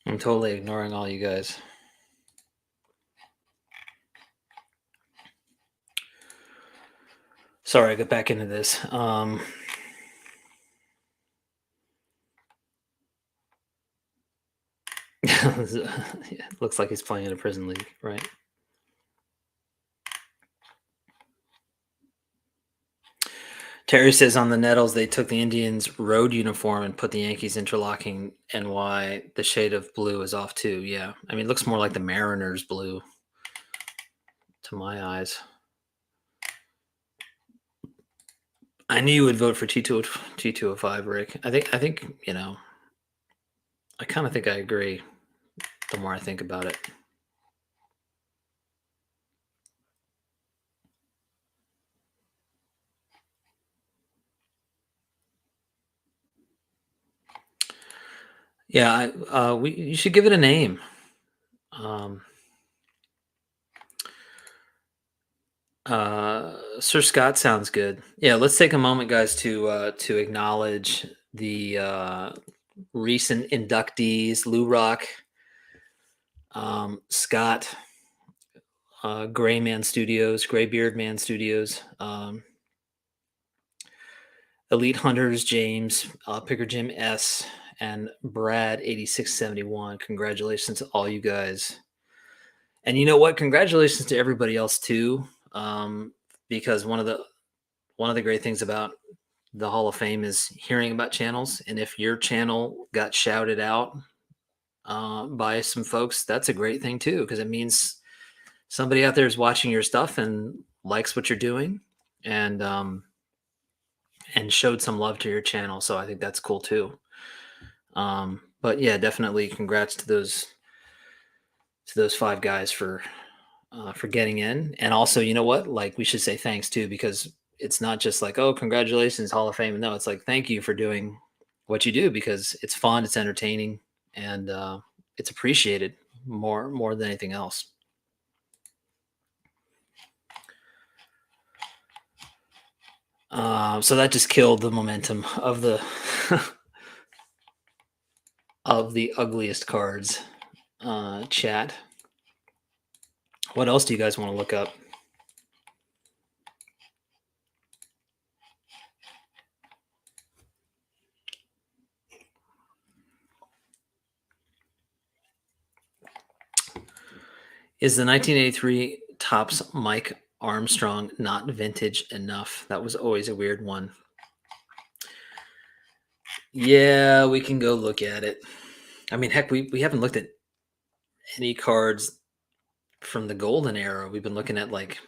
I'm totally ignoring all you guys. Sorry, I got back into this. Looks like he's playing in a prison league, right? Terry says on the Nettles they took the Indians' road uniform and put the Yankees interlocking NY. The shade of blue is off too. Yeah, I mean, it looks more like the Mariners blue to my eyes. I knew you would vote for T205, Rick. I think you know. I kind of think I agree. The more I think about it. Yeah, you should give it a name. Um, Sir Scott sounds good. Yeah, let's take a moment, guys, to acknowledge the recent inductees: Lou Rock, Scott, Grayman Studios, Graybeard Man Studios, Elite Hunters, James, Picker Jim S, and Brad 8671. Congratulations to all you guys. And you know what? Congratulations to everybody else too. Because one of the great things about the Hall of Fame is hearing about channels. And if your channel got shouted out by some folks, that's a great thing too, because it means somebody out there is watching your stuff and likes what you're doing, and showed some love to your channel. So I think that's cool too. But yeah, definitely congrats to those five guys for getting in. And also, you know what? Like, we should say thanks too, because it's not just like, oh, congratulations, Hall of Fame. No, it's like, thank you for doing what you do, because it's fun, it's entertaining, and it's appreciated more than anything else. So that just killed the momentum of the of the ugliest cards chat. What else do you guys want to look up? Is the 1983 Topps Mike Armstrong not vintage enough? That was always a weird one. Yeah, we can go look at it. I mean, heck, we haven't looked at any cards from the golden era. We've been looking at like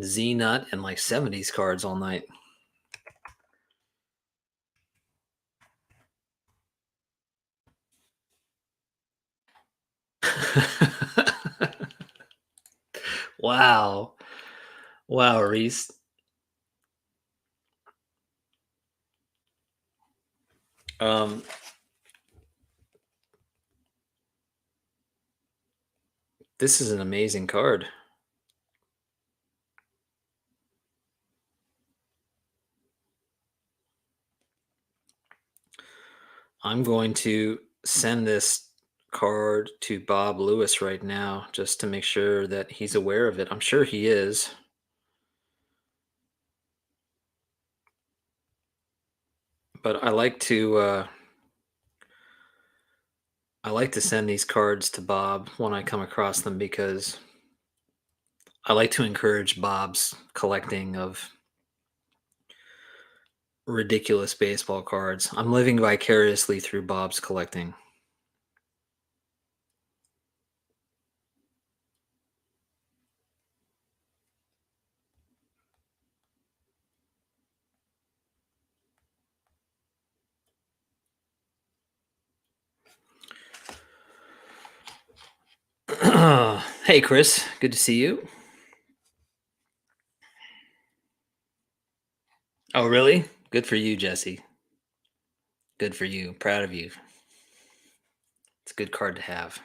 Z Nut and like 70s cards all night. Wow. Wow, Reese. Um, this is an amazing card. I'm going to send this card to Bob Lewis right now just to make sure that he's aware of it. I'm sure he is. But I like to send these cards to Bob when I come across them, because I like to encourage Bob's collecting of ridiculous baseball cards. I'm living vicariously through Bob's collecting. Hey, Chris. Good to see you. Oh, really? Good for you, Jesse. Good for you. Proud of you. It's a good card to have.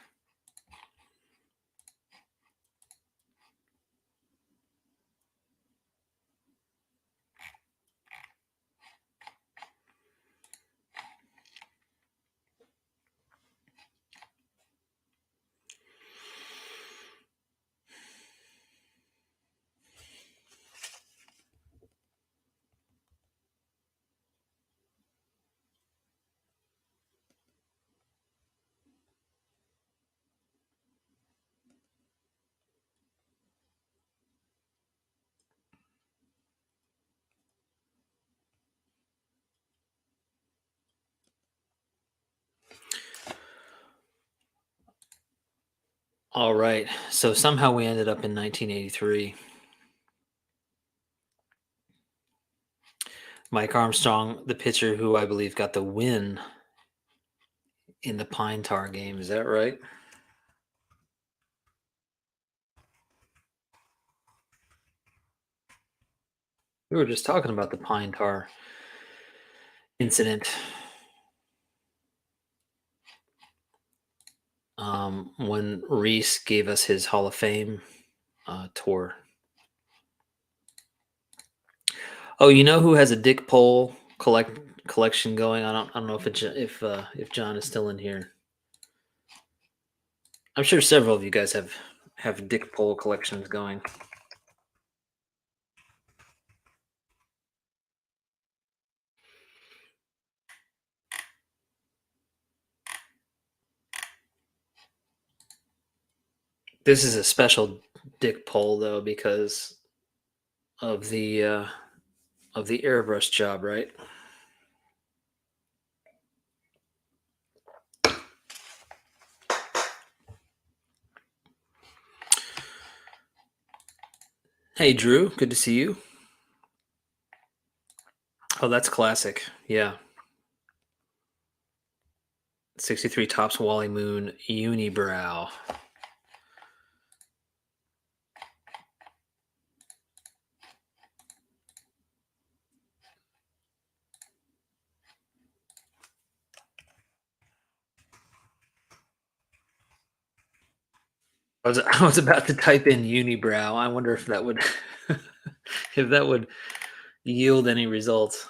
All right. So somehow we ended up in 1983. Mike Armstrong, the pitcher who I believe got the win in the Pine Tar game. Is that right? We were just talking about the Pine Tar incident. When Reese gave us his Hall of Fame tour. Oh, you know who has a Dick Pole collection going? I don't know if John is still in here. I'm sure several of you guys have Dick Pole collections going. This is a special Dick Pole though because of the airbrush job, right? Hey Drew, good to see you. Oh, that's classic. Yeah. 63 Tops Wally Moon Unibrow. I was about to type in unibrow. I wonder if that would if that would yield any results.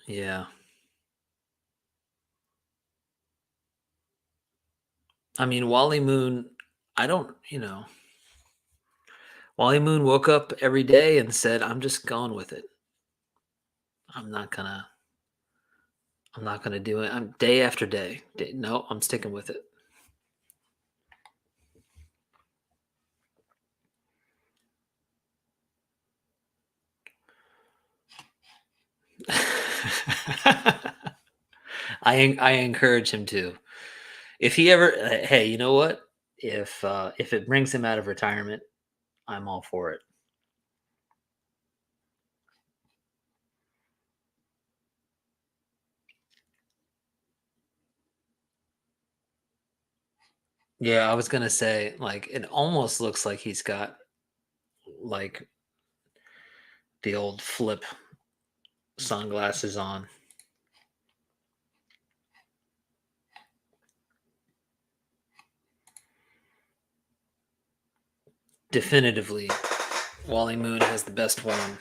Yeah. I mean, Wally Moon, I don't, Wally Moon woke up every day and said, "I'm just going with it. I'm not gonna I'm not gonna do it. I'm day after day. No, I'm sticking with it." I encourage him to. If he ever, hey, you know what? If it brings him out of retirement, I'm all for it. Yeah, I was gonna say, like, it almost looks like he's got like the old flip sunglasses on. Definitively, Wally Moon has the best one.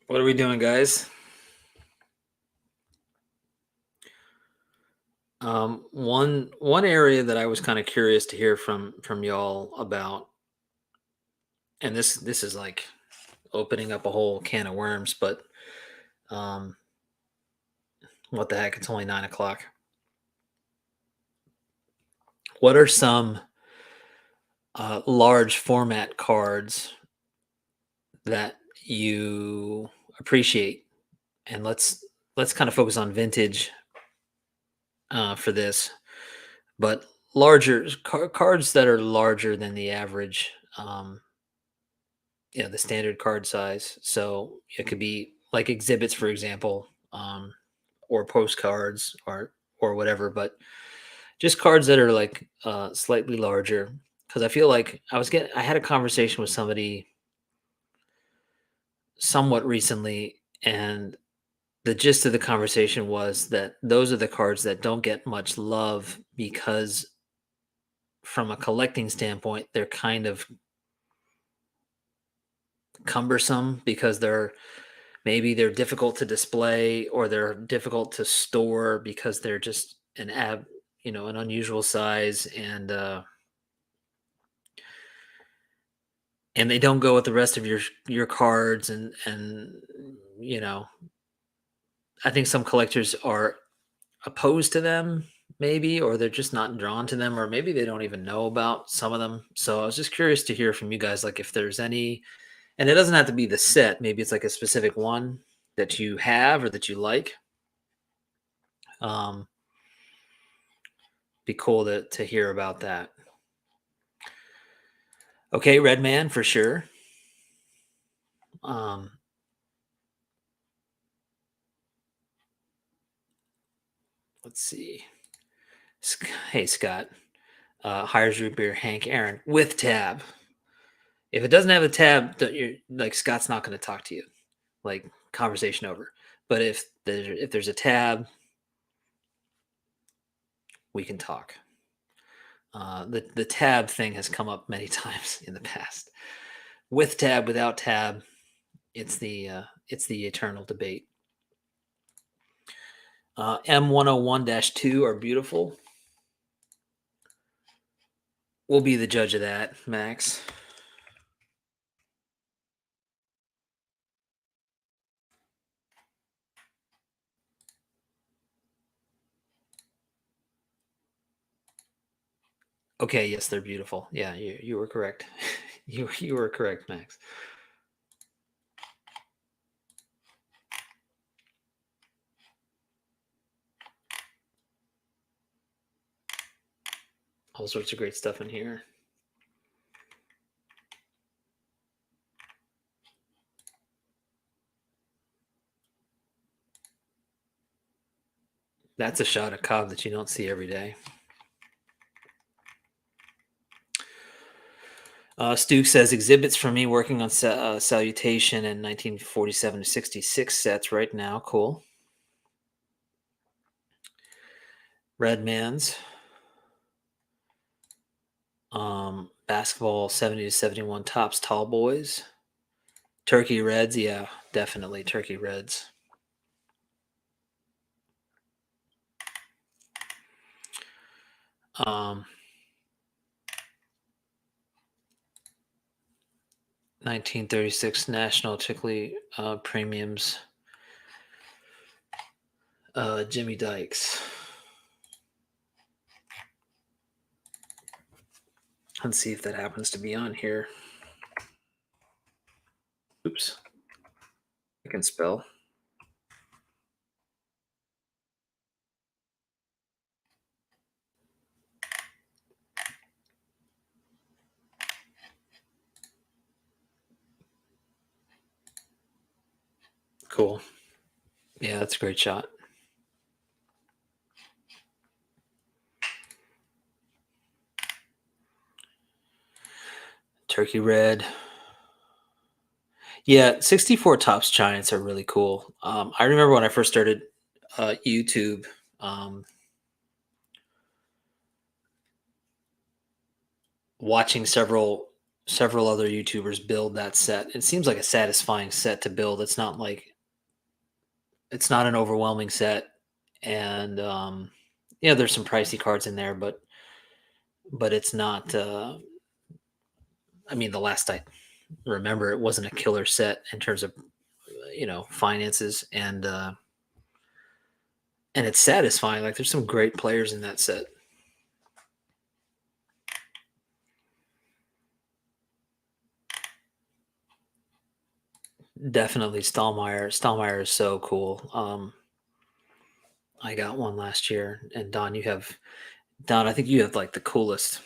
What are we doing, guys? One area that I was kind of curious to hear from y'all about, and this is like opening up a whole can of worms, but um, what the heck? It's only 9 o'clock. What are some large format cards that you appreciate? And let's kind of focus on vintage for this, but larger cards that are larger than the average, the standard card size. So it could be like exhibits, for example, or postcards or whatever, but just cards that are like slightly larger. Because I feel like I had a conversation with somebody somewhat recently, and the gist of the conversation was that those are the cards that don't get much love because from a collecting standpoint they're kind of cumbersome because they're maybe they're difficult to display or they're difficult to store because they're just an unusual size, and they don't go with the rest of your cards, and you know I think some collectors are opposed to them, maybe, or they're just not drawn to them, or maybe they don't even know about some of them. So I was just curious to hear from you guys, like if there's any, and it doesn't have to be the set. Maybe it's like a specific one that you have or that you like. Um, be cool to hear about that. Okay, Red Man for sure. Um, let's see. Hey Scott, hires root beer Hank Aaron with tab. If it doesn't have a tab, you're like Scott's not going to talk to you. Like conversation over. But if there's a tab, we can talk. The tab thing has come up many times in the past. With tab, without tab, it's the eternal debate. M101-2 are beautiful. We'll be the judge of that, Max. Okay, yes, they're beautiful. Yeah, you were correct. You were correct, Max. All sorts of great stuff in here. That's a shot of Cobb that you don't see every day. Stu says exhibits for me working on Salutation and 1947 to 66 sets right now. Cool. Redman's. Basketball 70 to 71 tops tall boys. Turkey Reds. Yeah, definitely Turkey Reds. Um, 1936 National Chickley Premiums. Jimmy Dykes. Let's see if that happens to be on here. Oops. I can spell. Cool. Yeah, that's a great shot. Turkey Red. Yeah, 64 Tops Giants are really cool. I remember when I first started YouTube, watching several other YouTubers build that set. It seems like a satisfying set to build. It's not an overwhelming set, and yeah, there's some pricey cards in there, but it's not. I mean, the last I remember, it wasn't a killer set in terms of finances, and it's satisfying. Like there's some great players in that set. Definitely Stallmeyer. Stallmeyer is so cool. I got one last year, and Don. I think you have like the coolest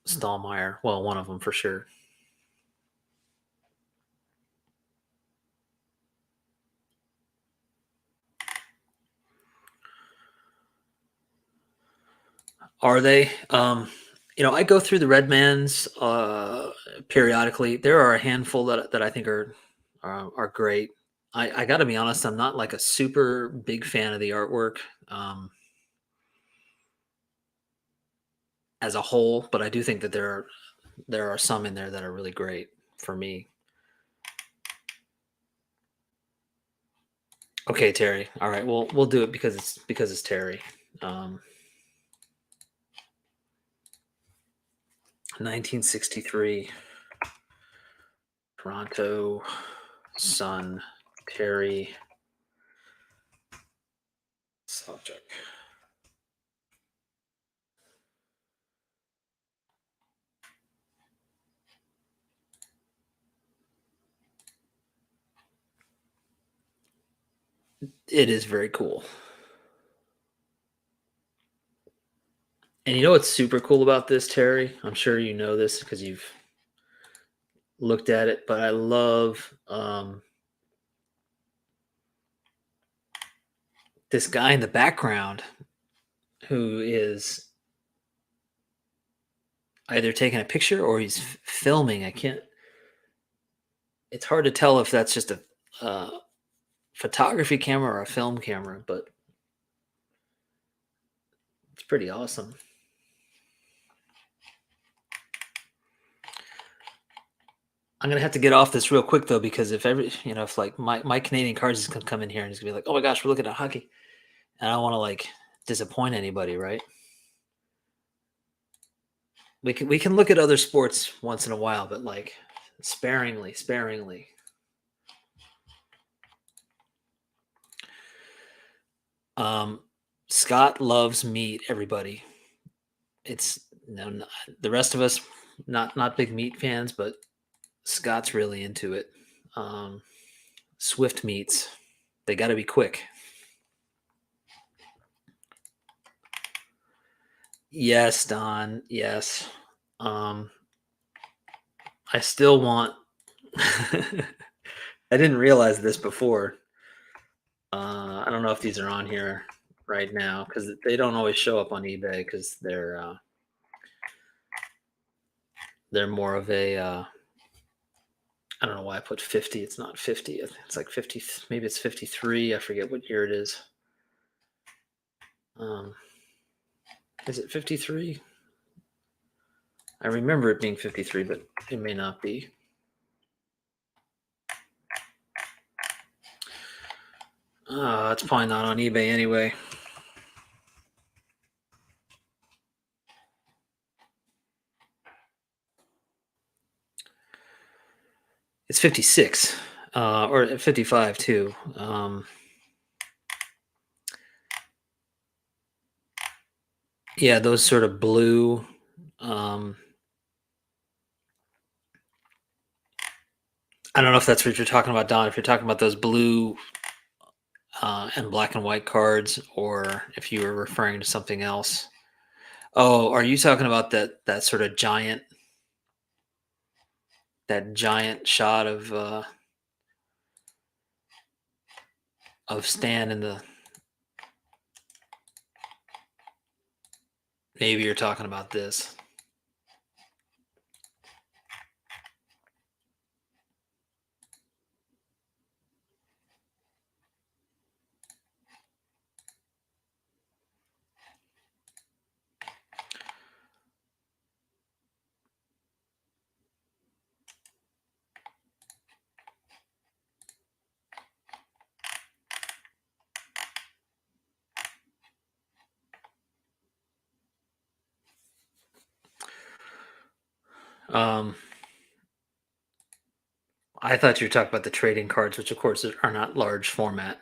Stallmeyer. Well, one of them for sure. Are they? I go through the Redmans periodically. There are a handful that I think are great. I got to be honest. I'm not like a super big fan of the artwork as a whole, but I do think that there are some in there that are really great for me. Okay, Terry. All right, we'll do it because it's Terry. 1963, Toronto Sun, Terry Sawchuk. It is very cool. And you know what's super cool about this, Terry? I'm sure you know this because you've looked at it, but I love this guy in the background who is either taking a picture or he's filming. I can't. It's hard to tell if that's just a uh, photography camera or a film camera, but it's pretty awesome. I'm gonna have to get off this real quick though, because if like my Canadian cards is gonna come in here and he's gonna be like, oh my gosh, we're looking at hockey, and I don't want to like disappoint anybody, right? We can look at other sports once in a while, but like sparingly, sparingly. Um, Scott loves meat. Everybody, it's no, the rest of us not big meat fans, but Scott's really into it. Um, Swift meats, they got to be quick. Yes, Don. Yes. Um, I still want. I didn't realize this before. I don't know if these are on here right now because they don't always show up on eBay because they're more of a. I don't know why I put 50. It's not 50. It's like 50. Maybe it's 53. I forget what year it is. Um, is it 53? I remember it being 53, but it may not be. It's probably not on eBay anyway. It's 56, or 55 too. Yeah, those sort of blue. Um, I don't know if that's what you're talking about, Don. If you're talking about those blue and black and white cards, or if you were referring to something else. Oh, are you talking about that sort of giant shot of Stan in the? Maybe you're talking about this. Um, I thought you were talking about the trading cards, which of course are not large format.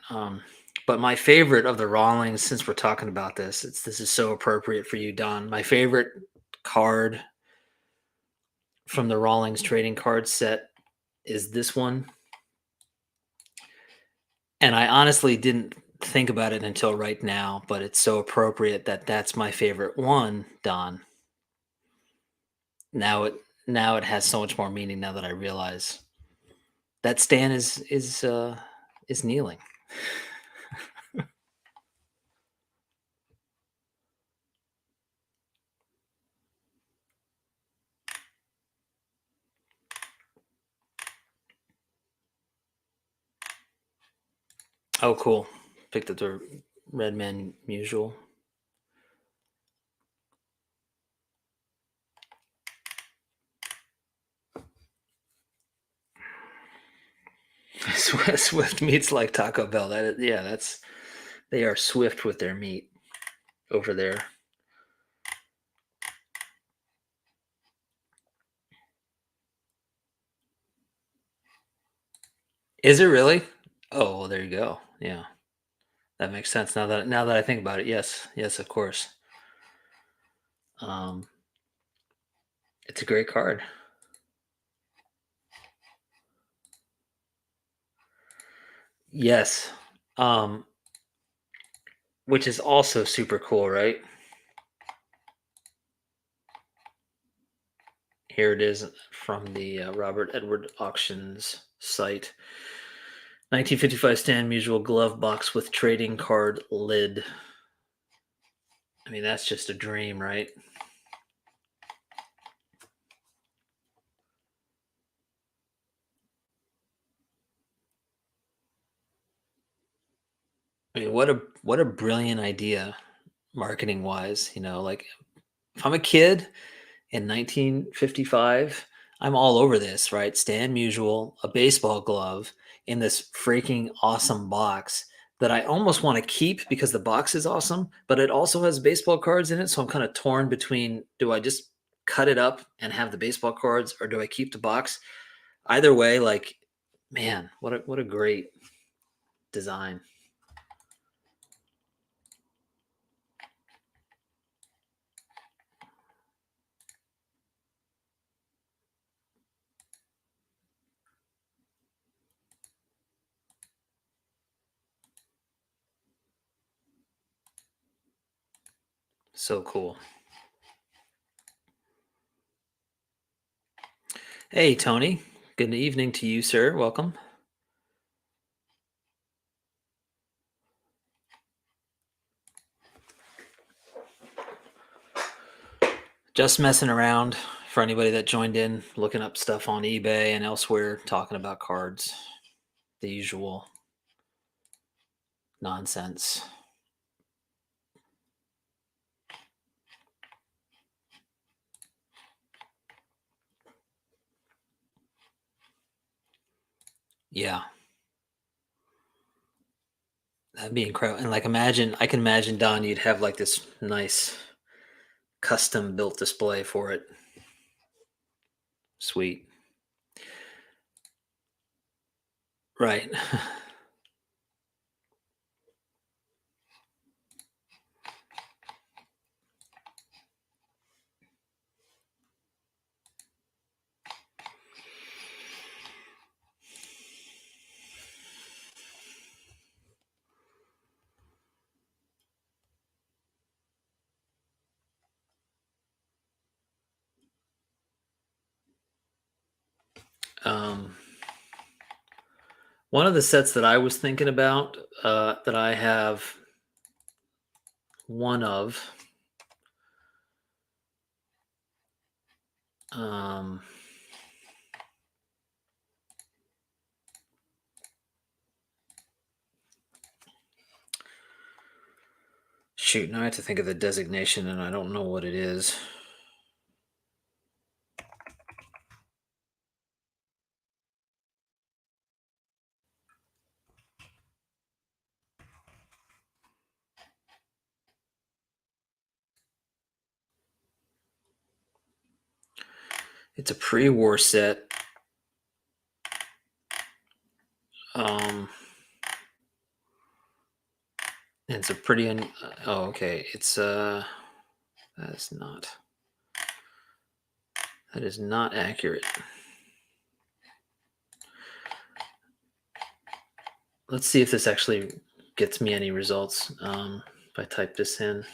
But my favorite of the Rawlings, since we're talking about this is so appropriate for you, Don. My favorite card from the Rawlings trading card set is this one. And I honestly didn't think about it until right now, but it's so appropriate that that's my favorite one, Don. Now it now it has so much more meaning now that I realize that Stan is kneeling. Oh, cool. Picked up the Redman Musial. Swift meats like Taco Bell. Yeah, that's they are swift with their meat over there. Is it really? Oh, well, there you go. Yeah, that makes sense now that I think about it. Yes, yes, of course. Um, it's a great card. Yes, um, which is also super cool, right? Here it is from the Robert Edward Auctions site. 1955 Stan Musial glove box with trading card lid. I mean, that's just a dream, right? I mean, what a brilliant idea, marketing wise. Like if I'm a kid in 1955, I'm all over this, right? Stan Musial, a baseball glove in this freaking awesome box that I almost want to keep because the box is awesome, but it also has baseball cards in it. So I'm kind of torn between, do I just cut it up and have the baseball cards, or do I keep the box? Either way, like, man, what a great design. So cool. Hey, Tony. Good evening to you, sir. Welcome. Just messing around for anybody that joined in, looking up stuff on eBay and elsewhere, talking about cards. The usual nonsense. Yeah, that'd be incredible. And like, I can imagine, Don, you'd have like this nice custom built display for it. Sweet. Right. um, One of the sets that I was thinking about, that I have one of, um, shoot, now I have to think of the designation and I don't know what it is. It's a pre-war set. Um, it's a pretty. Oh, okay. That is not. That is not accurate. Let's see if this actually gets me any results. If I type this in.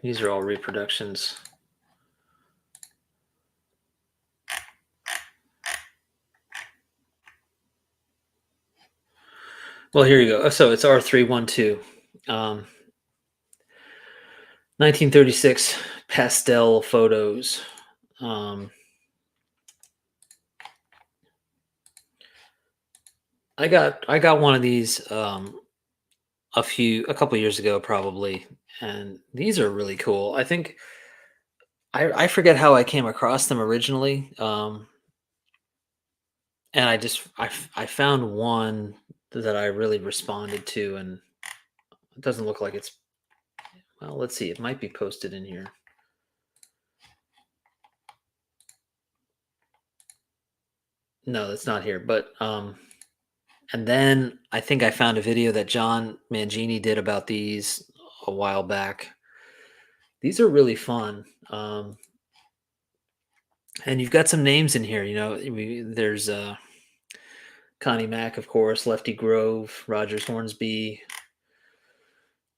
These are all reproductions. Well, here you go. So it's R312. 1936 pastel photos. Um, I got one of these a couple years ago probably, and these are really cool. I think I forget how I came across them originally, and I found one that I really responded to, and it doesn't look like it's well. Let's see, it might be posted in here. No, it's not here, but and then I think I found a video that John Mangini did about these a while back. These are really fun. And you've got some names in here, there's Connie Mack, of course, Lefty Grove, Rogers Hornsby,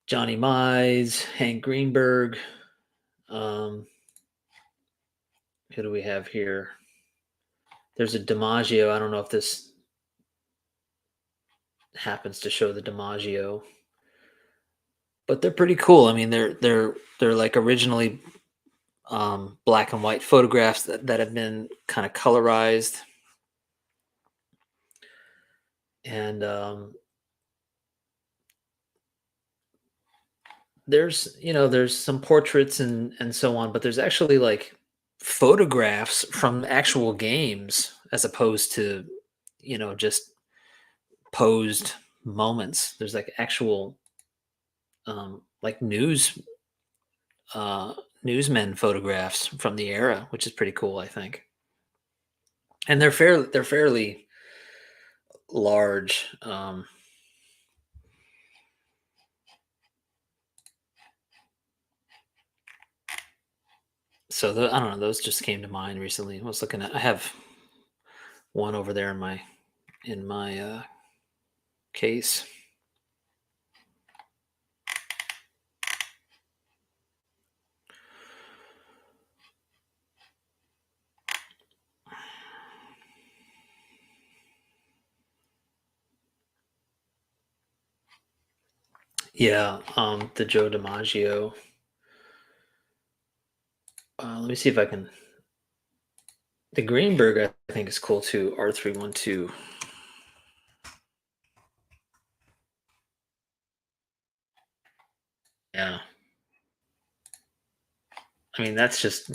Johnny Mize, Hank Greenberg. Who do we have here? There's a DiMaggio. I don't know if this happens to show the DiMaggio, but they're pretty cool. I mean, they're like originally black and white photographs that have been kind of colorized, and there's some portraits and so on, but there's actually like photographs from actual games as opposed to just posed moments. There's like actual like uh newsmen photographs from the era, which is pretty cool, I think. And they're fairly large. So I don't know, those just came to mind recently. I have one over there in my case. Yeah, the Joe DiMaggio. Let me see if I can. The Greenberg, I think, is cool too. R312. Yeah, I mean that is just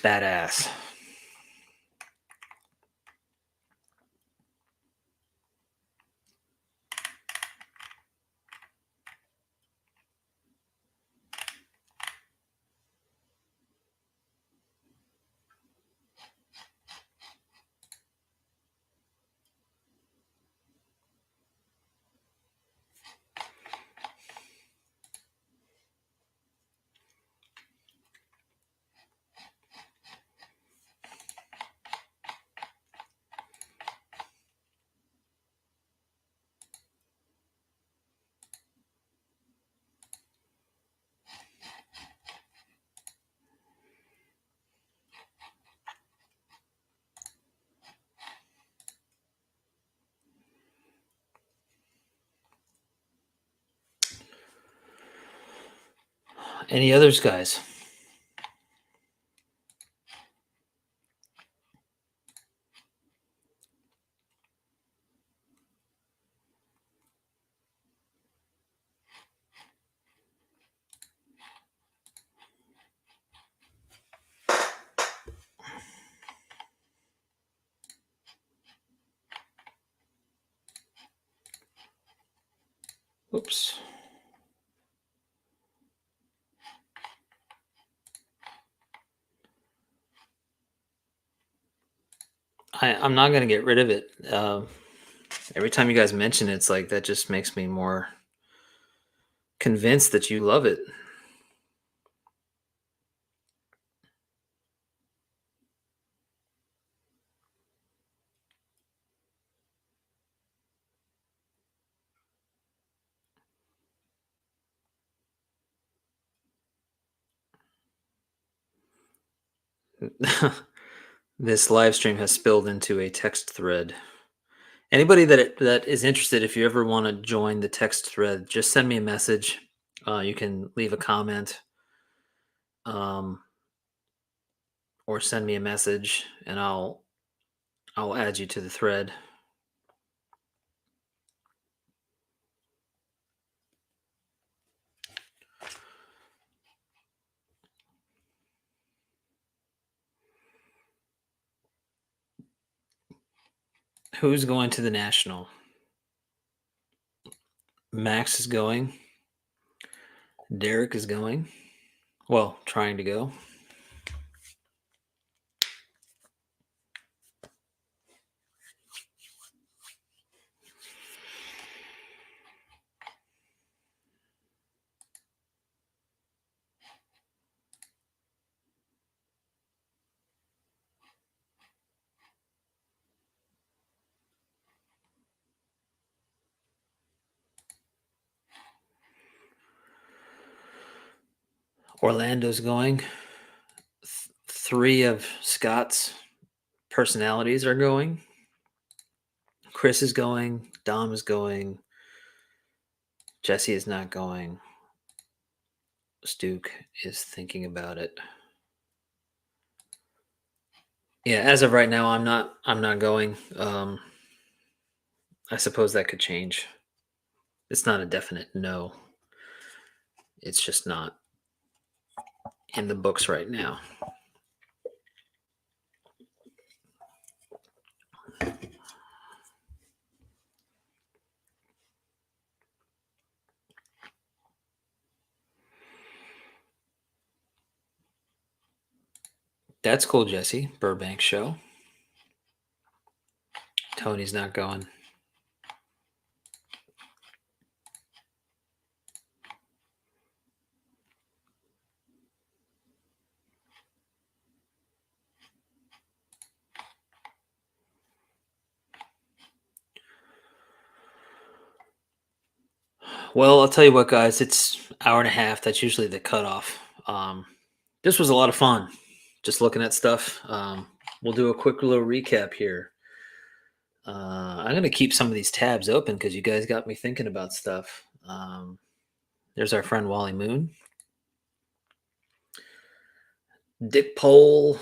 badass. Any others, guys? Oops. I'm not gonna get rid of it. Every time you guys mention it, it's like that just makes me more convinced that you love it. This live stream has spilled into a text thread. Anybody that is interested, if you ever want to join the text thread, just send me a message. You can leave a comment, um, or send me a message, and I'll add you to the thread. Who's going to the National? Max is going. Derek is going. Well, trying to go. Orlando's going. Three of Scott's personalities are going. Chris is going. Dom is going. Jesse is not going. Stuke is thinking about it. Yeah, as of right now, I'm not going. I suppose that could change. It's not a definite no. It's just not in the books right now. That's cool, Jesse. Burbank show. Tony's not going. Well, I'll tell you what, guys. It's hour and a half. That's usually the cutoff. This was a lot of fun. Just looking at stuff. We'll do a quick little recap here. I'm going to keep some of these tabs open because you guys got me thinking about stuff. There's our friend Wally Moon. Dick Pole.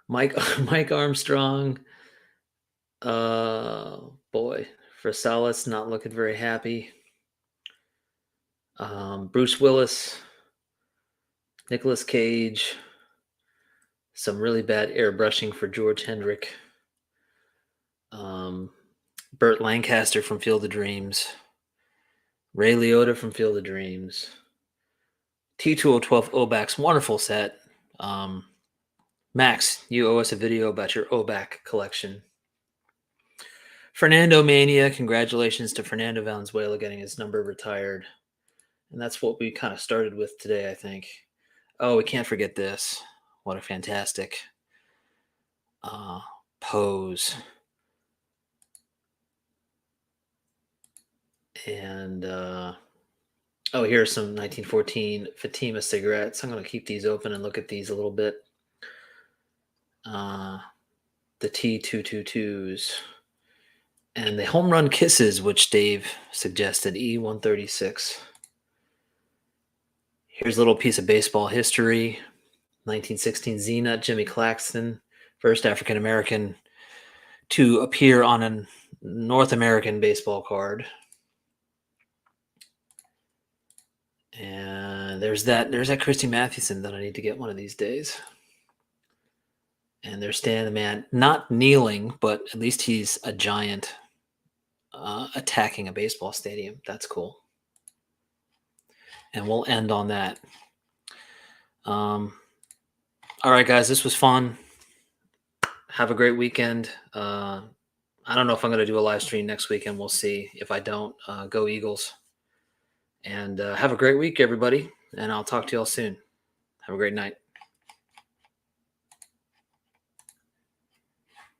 Mike Armstrong. Boy. Versailles not looking very happy. Bruce Willis. Nicolas Cage. Some really bad airbrushing for George Hendrick. Burt Lancaster from Field of Dreams. Ray Liotta from Field of Dreams. T2012 Obax, wonderful set. Max, you owe us a video about your Obac collection. Fernando Mania, congratulations to Fernando Valenzuela getting his number retired. And that's what we kind of started with today, I think. Oh, we can't forget this. What a fantastic pose. And here's some 1914 Fatima cigarettes. I'm going to keep these open and look at these a little bit. The T222s. And the home run kisses, which Dave suggested, E136. Here's a little piece of baseball history. 1916 Z-Nut, Jimmy Claxton, first African-American to appear on a North American baseball card. And there's that Christy Mathewson that I need to get one of these days. And there's Stan the Man, not kneeling, but at least he's a giant attacking a baseball stadium. That's cool. And we'll end on that. All right, guys, this was fun. Have a great weekend. I don't know if I'm going to do a live stream next weekend. We'll see. If I don't, go Eagles. And have a great week, everybody. And I'll talk to you all soon. Have a great night.